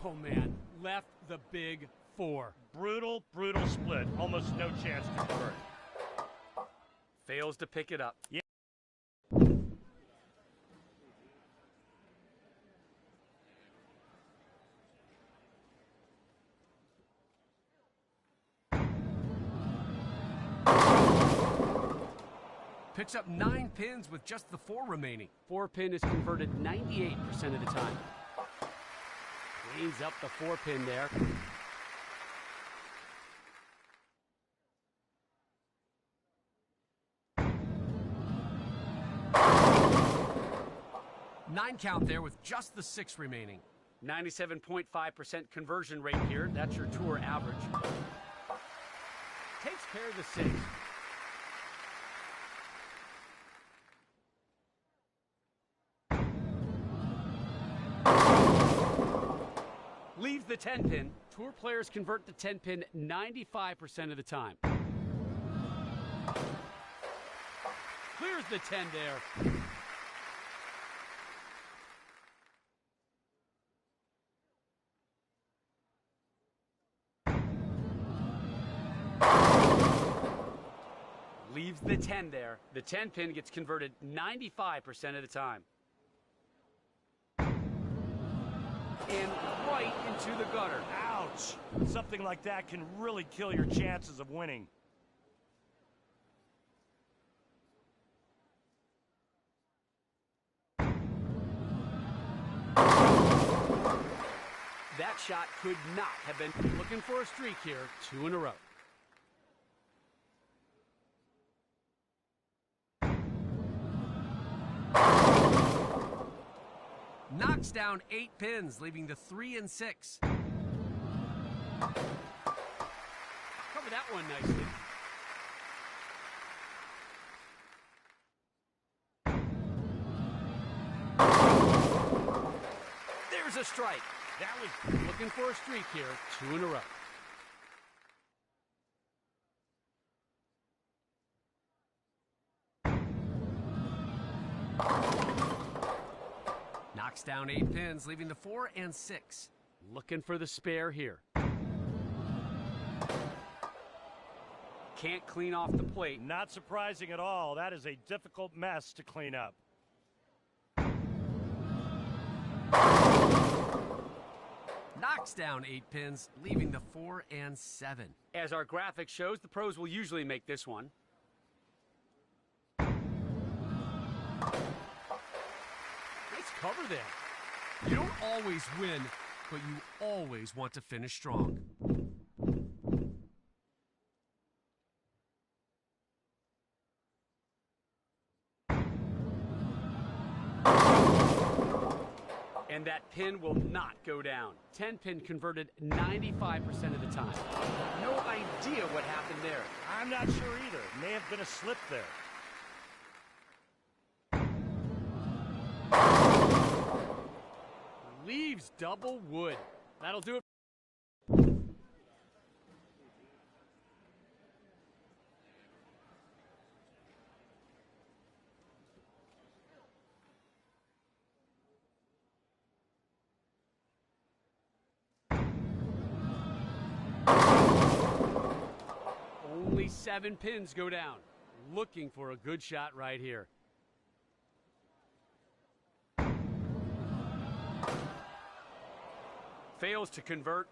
Oh man, left the big 4. Brutal, brutal split. Almost no chance to convert. Fails to pick it up. Yeah. Picks up 9 pins with just the 4 remaining. 4-pin is converted 98% of the time. Cleans up the 4-pin there. Nine count there with just the 6 remaining. 97.5% conversion rate here. That's your tour average. Takes care of the 6. Leaves the 10-pin. Tour players convert the 10-pin 95% of the time. Clears the 10 there. Leaves the 10 there. The 10-pin gets converted 95% of the time. And right into the gutter. Ouch! Something like that can really kill your chances of winning. That shot could not have been looking for a streak here. 2 in a row. Knocks down 8 pins, leaving the 3 and 6. Cover that one nicely. There's a strike. That was looking for a streak here. 2 in a row. Knocks down 8 pins, leaving the 4 and 6. Looking for the spare here. Can't clean off the plate. Not surprising at all. That is a difficult mess to clean up. Knocks down 8 pins, leaving the 4 and 7. As our graphic shows, the pros will usually make this one. Nice cover there. You don't always win, but you always want to finish strong. And that pin will not go down. 10-pin converted 95% of the time. No idea what happened there. I'm not sure either. May have been a slip there. Leaves double wood. That'll do it. Only 7 pins go down. Looking for a good shot right here. Fails to convert.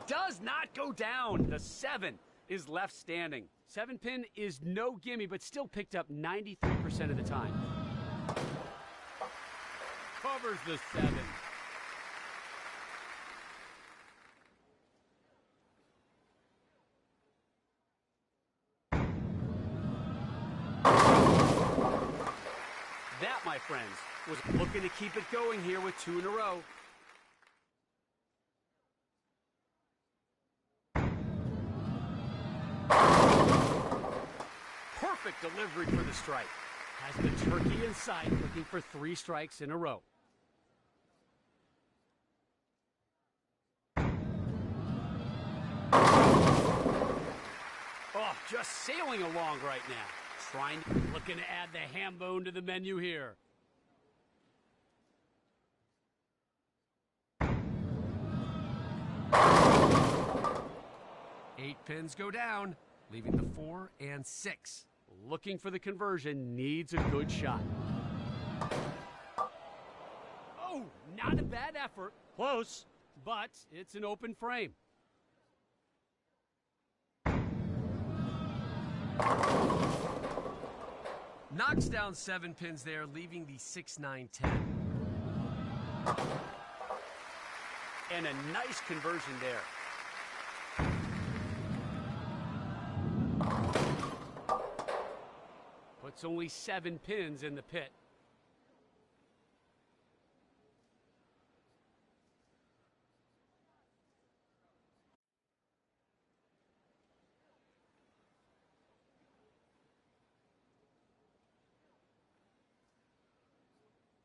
Does not go down. The 7 is left standing. 7-pin is no gimme, but still picked up 93% of the time. Covers the 7. That, my friends, was looking to keep it going here with 2 in a row. Perfect delivery for the strike. Has the turkey in sight, looking for 3 strikes in a row. Oh, just sailing along right now. Looking to add the ham bone to the menu here. Eight pins go down, leaving the 4 and 6. Looking for the conversion, needs a good shot. Oh, not a bad effort. Close. But it's an open frame. Knocks down 7 pins there, leaving the 6, 9, 10. And a nice conversion there. Puts only 7 pins in the pit.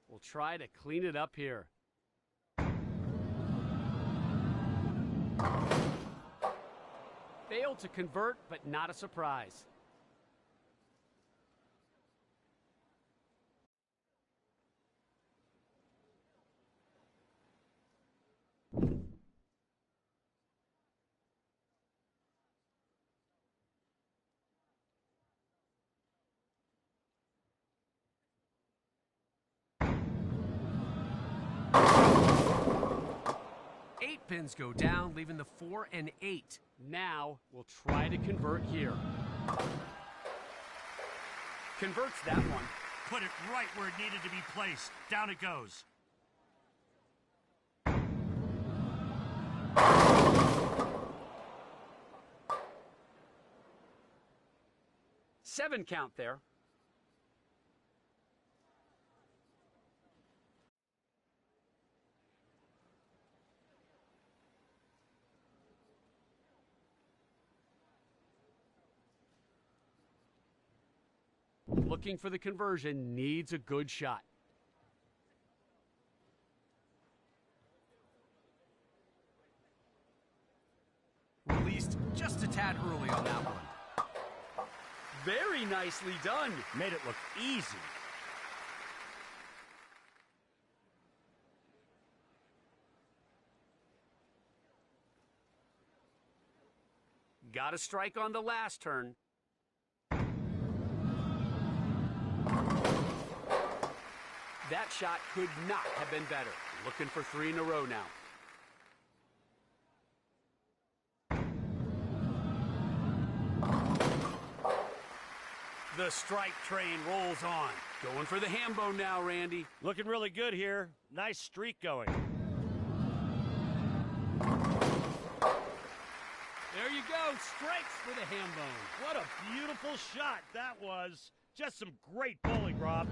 We'll try to clean it up here. Failed to convert, but not a surprise. Pins go down, leaving the 4 and 8. Now we'll try to convert here. Converts that one. Put it right where it needed to be placed. Down it goes. 7 count there. Looking for the conversion, needs a good shot. Released just a tad early on that one. Very nicely done. Made it look easy. Got a strike on the last turn. That shot could not have been better. Looking for 3 in a row now. The strike train rolls on. Going for the ham bone now, Randy. Looking really good here. Nice streak going. There you go. Strikes for the ham bone. What a beautiful shot that was. Just some great bowling, Rob.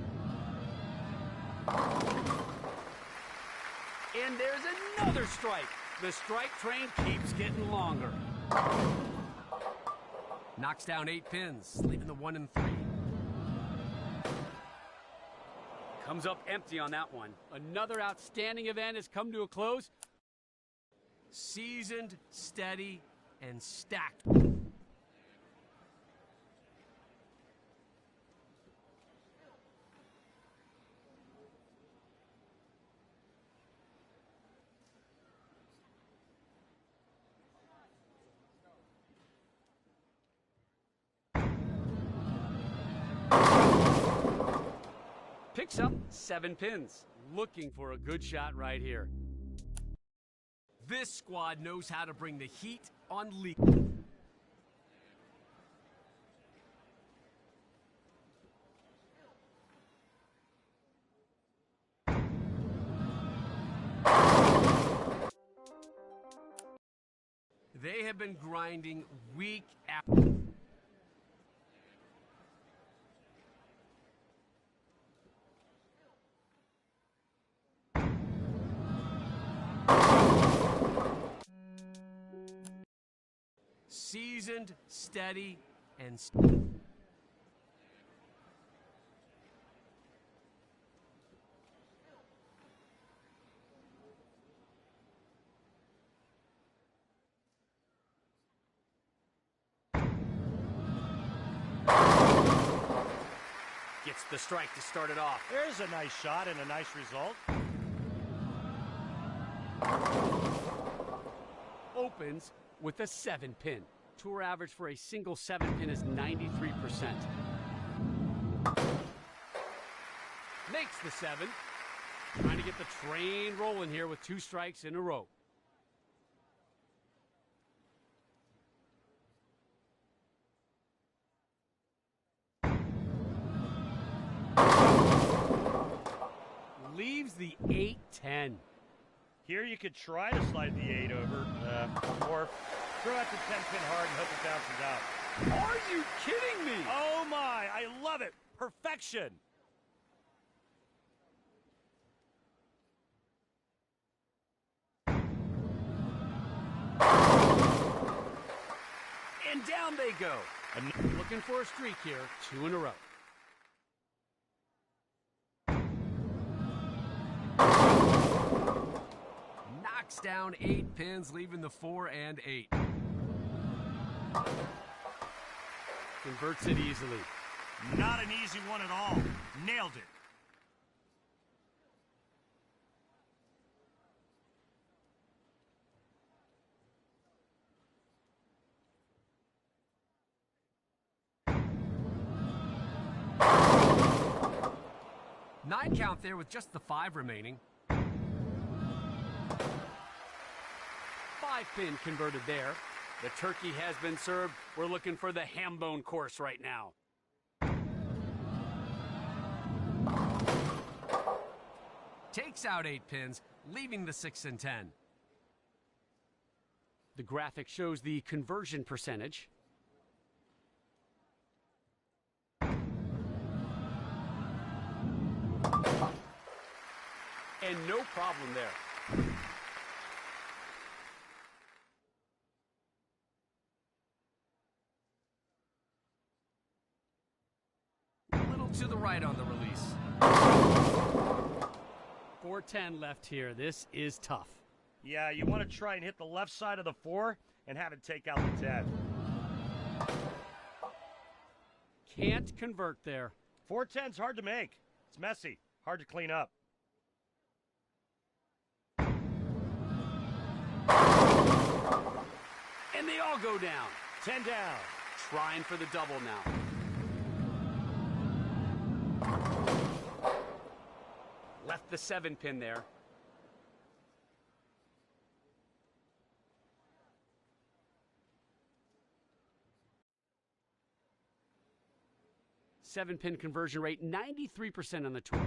And there's another strike. The strike train keeps getting longer. Knocks down 8 pins, leaving the 1 and 3. Comes up empty on that one. Another outstanding event has come to a close. Seasoned, steady, and stacked. Picks up 7 pins. Looking for a good shot right here. This squad knows how to bring the heat on Lee. They have been grinding week after. Seasoned, steady, and Gets the strike to start it off. There's a nice shot and a nice result. Opens with a 7 pin. Tour average for a single 7 pin is 93%. Makes the 7. Trying to get the train rolling here with 2 strikes in a row. Leaves the 8-10. Here you could try to slide the 8 over, or throw out the 10-pin hard and hope it bounces out. Are you kidding me? Oh my, I love it. Perfection. And down they go. Looking for a streak here, 2 in a row. knocks down 8 pins, leaving the 4 and 8. Converts it easily. Not an easy one at all. Nailed it. Nine count there with just the 5 remaining. 5-pin converted there. The turkey has been served. We're looking for the ham bone course right now. Takes out 8 pins, leaving the 6 and 10. The graphic shows the conversion percentage. And no problem there. A little to the right on the release. 410 left here. This is tough. Yeah, you want to try and hit the left side of the 4 and have it take out the 10. Can't convert there. 410's hard to make. It's messy, hard to clean up. And they all go down. 10 down. Trying for the double now. Left the 7-pin there. Seven-pin conversion rate, 93% on the tour.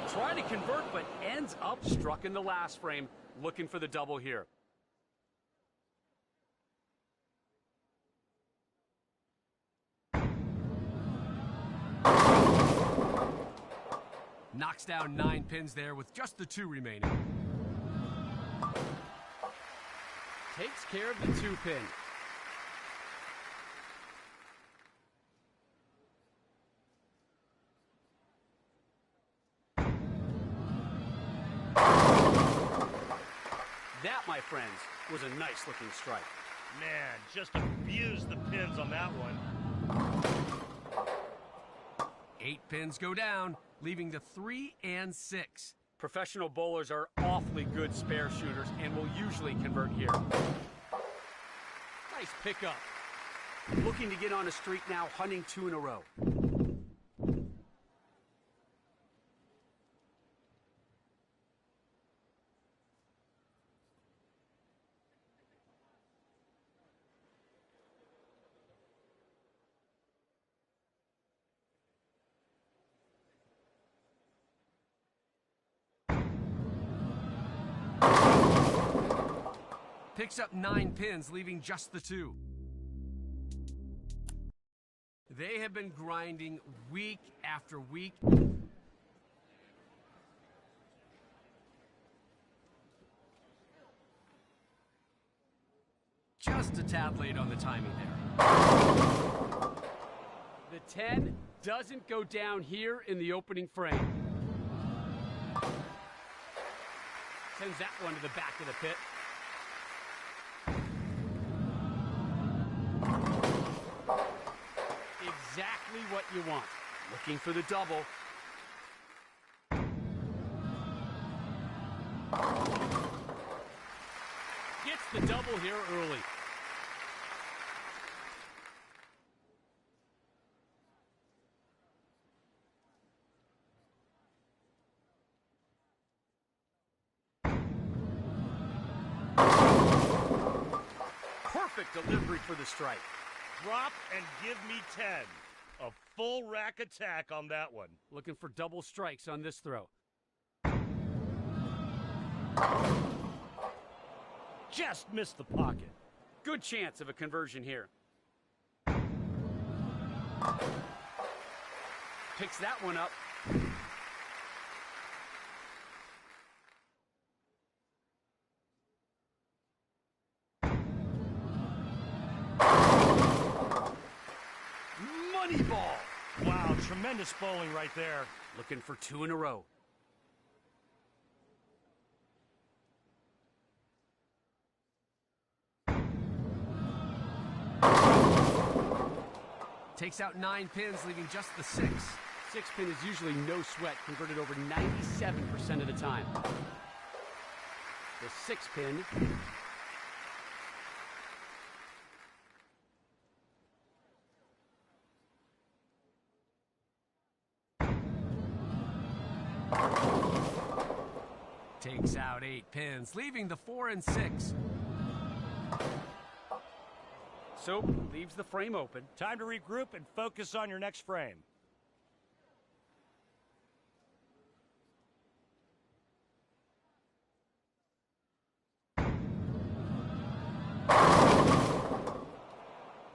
Trying to convert, but ends up struck in the last frame. Looking for the double here. Knocks down 9 pins there with just the 2 remaining. Takes care of the 2-pin. That, my friends, was a nice-looking strike. Man, just abused the pins on that one. 8 pins go down, leaving the 3 and 6. Professional bowlers are awfully good spare shooters and will usually convert here. Nice pickup. Looking to get on a streak now, hunting 2 in a row. Picks up 9 pins, leaving just the 2. They have been grinding week after week. Just a tad late on the timing there. The 10 doesn't go down here in the opening frame. Sends that one to the back of the pit. Exactly what you want. Looking for the double. Gets the double here early. Perfect delivery for the strike. Drop and give me 10. A full rack attack on that one. Looking for double strikes on this throw. Just missed the pocket. Good chance of a conversion here. Picks that one up. Money ball. Wow, tremendous bowling right there. Looking for 2 in a row. Takes out 9 pins, leaving just the 6. 6-pin is usually no sweat, converted over 97% of the time. The 6-pin. Takes out 8 pins, leaving the 4 and 6. So, leaves the frame open. Time to regroup and focus on your next frame.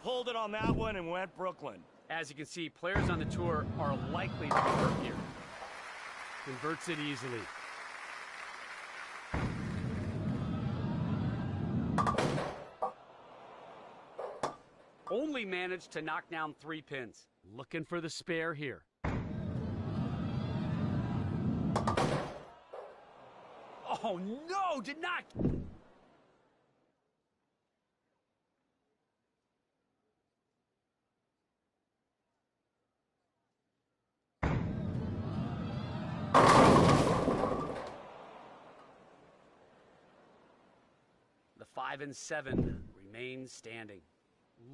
Pulled it on that one and went Brooklyn. As you can see, players on the tour are likely to convert here. Converts it easily. Only managed to knock down 3 pins. Looking for the spare here. Oh no, did not. The 5 and 7 remain standing.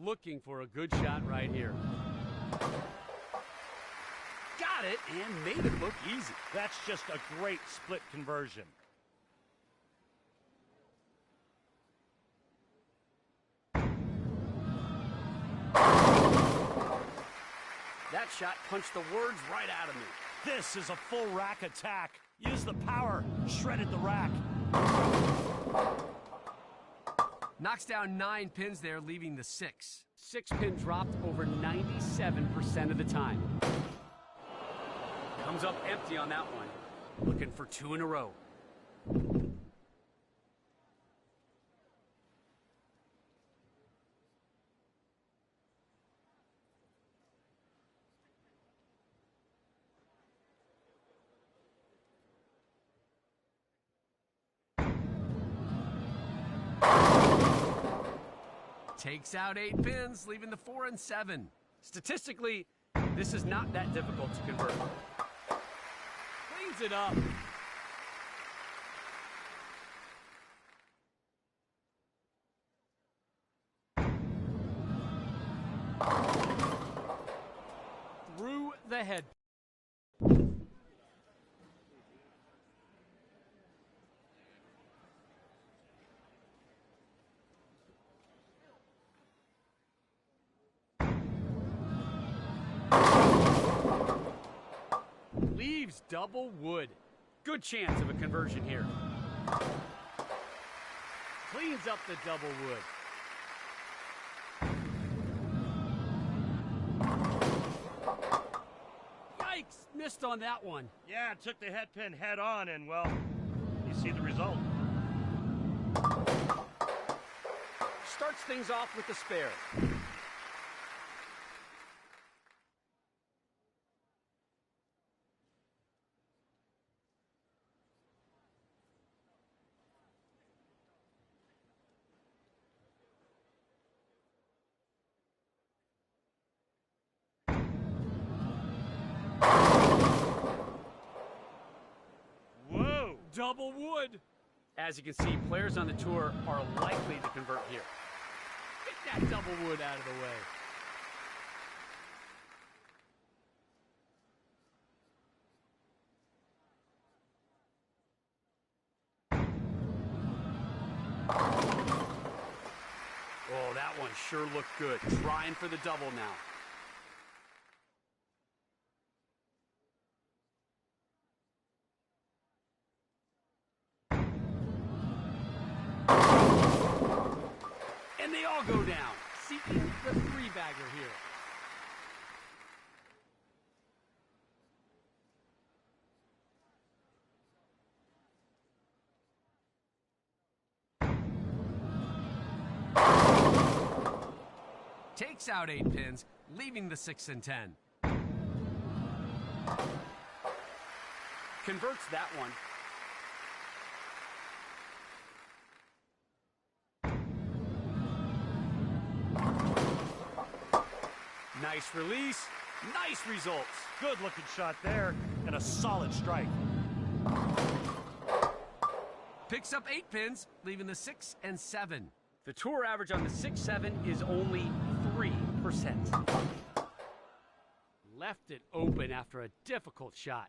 Looking for a good shot right here. Got it and made it look easy. That's just a great split conversion. That shot punched the words right out of me. This is a full rack attack. Use the power. Shredded the rack. Knocks down 9 pins there, leaving the 6. 6-pin dropped over 97% of the time. Comes up empty on that one. Looking for 2 in a row. Takes out 8 pins, leaving the 4 and 7. Statistically, this is not that difficult to convert. Cleans it up. Through the head. Leaves double wood. Good chance of a conversion here. Cleans up the double wood. Yikes! Missed on that one. Yeah, took the head pin head on, and well, you see the result. Starts things off with the spare. Double wood. As you can see, players on the tour are likely to convert here. Get that double wood out of the way. Oh, that one sure looked good. Trying for the double now. And they all go down, seeking the 3-bagger here. Takes out 8 pins, leaving the 6 and 10. Converts that one. Nice release, nice results. Good looking shot there, and a solid strike. Picks up 8 pins, leaving the 6 and 7. The tour average on the 6-7 is only 3%. Left it open after a difficult shot.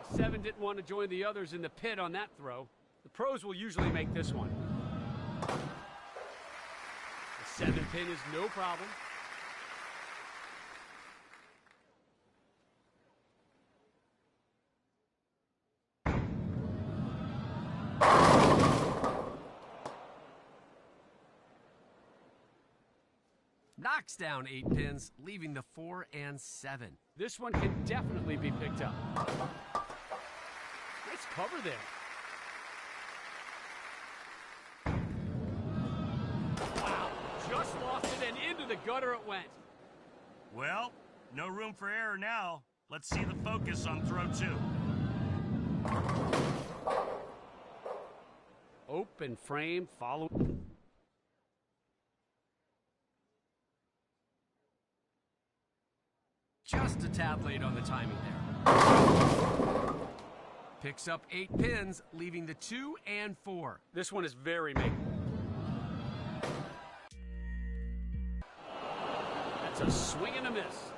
The 7 didn't want to join the others in the pit on that throw. The pros will usually make this one. The 7-pin is no problem. Knocks down 8 pins, leaving the 4 and 7. This one can definitely be picked up. Nice cover there. Wow, just lost it and into the gutter it went. Well, no room for error now. Let's see the focus on throw 2. Open frame, follow. Just a tad late on the timing there. Picks up 8 pins, leaving the 2 and 4. This one is very makeable. That's a swing and a miss.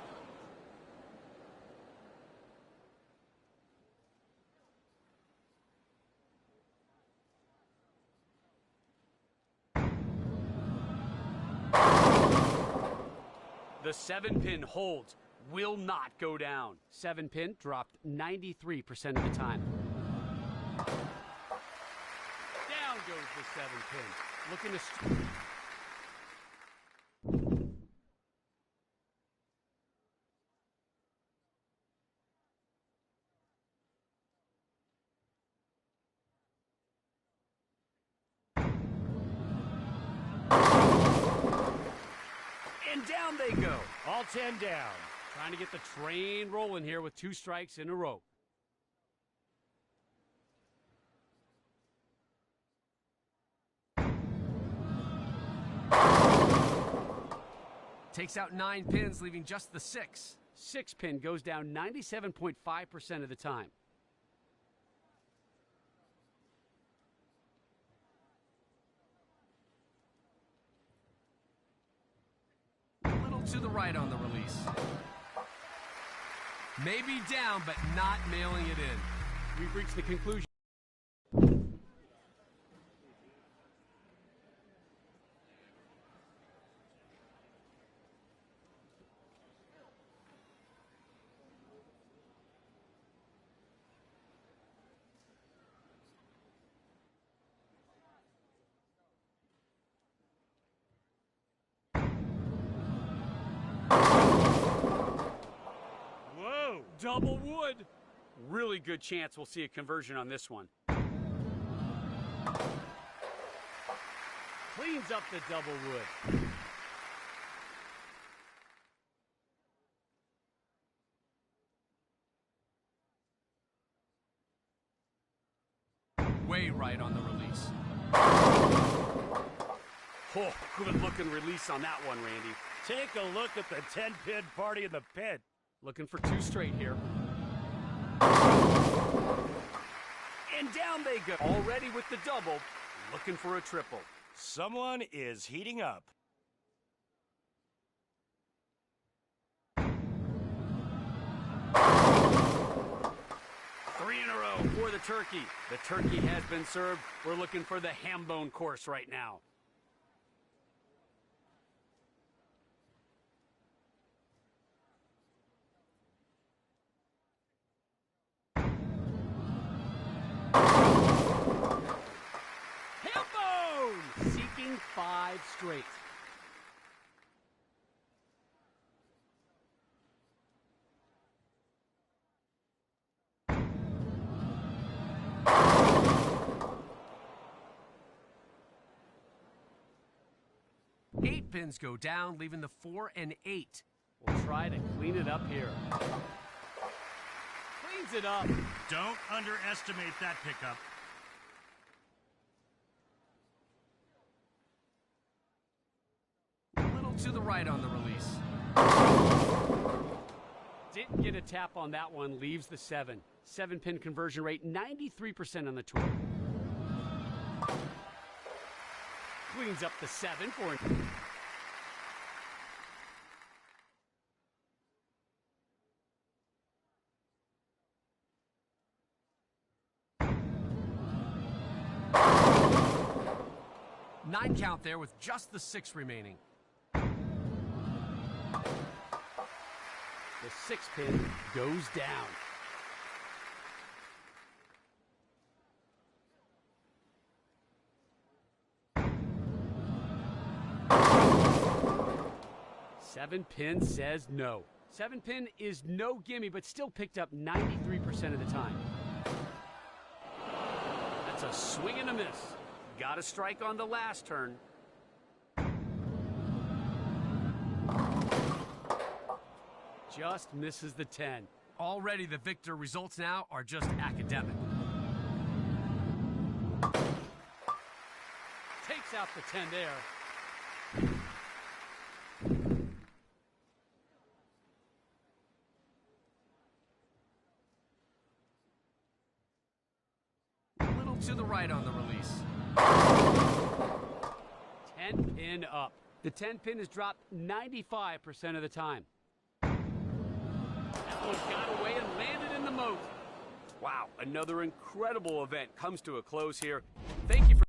The 7-pin holds, will not go down. 7-pin dropped 93% of the time. Down goes the 7-pin. Looking to... And down they go. All 10 down. Trying to get the train rolling here with 2 strikes in a row. Takes out 9 pins, leaving just the 6. 6-pin goes down 97.5% of the time. A little to the right on the release. Maybe down, but not mailing it in. We've reached the conclusion. Whoa! Double wood. Really good chance we'll see a conversion on this one. Cleans up the double wood. Way right on the release. Oh, good looking release on that one, Randy. Take a look at the 10-pin party in the pit. Looking for 2 straight here. And down they go. Already with the double, looking for a triple. Someone is heating up. Three in a row for the turkey. The turkey has been served. We're looking for the ham bone course right now. Ham bone! Seeking 5 straight. Eight pins go down, leaving the 4 and 8. We'll try to clean it up here. Cleans it up. Don't underestimate that pickup. A little to the right on the release. Didn't get a tap on that one, leaves the 7. 7-pin conversion rate, 93% on the tour. Cleans up the 7 for an... Nine count there with just the 6 remaining. The 6-pin goes down. 7 pin says no. 7 pin is no gimme, but still picked up 93% of the time. That's a swing and a miss. Got a strike on the last turn. Just misses the 10. Already the Victor results now are just academic. Takes out the 10 there. A little to the right on the release. 10 pin up. The 10 pin has dropped 95% of the time. That one got away and landed in the moat. Wow, another incredible event comes to a close here. Thank you for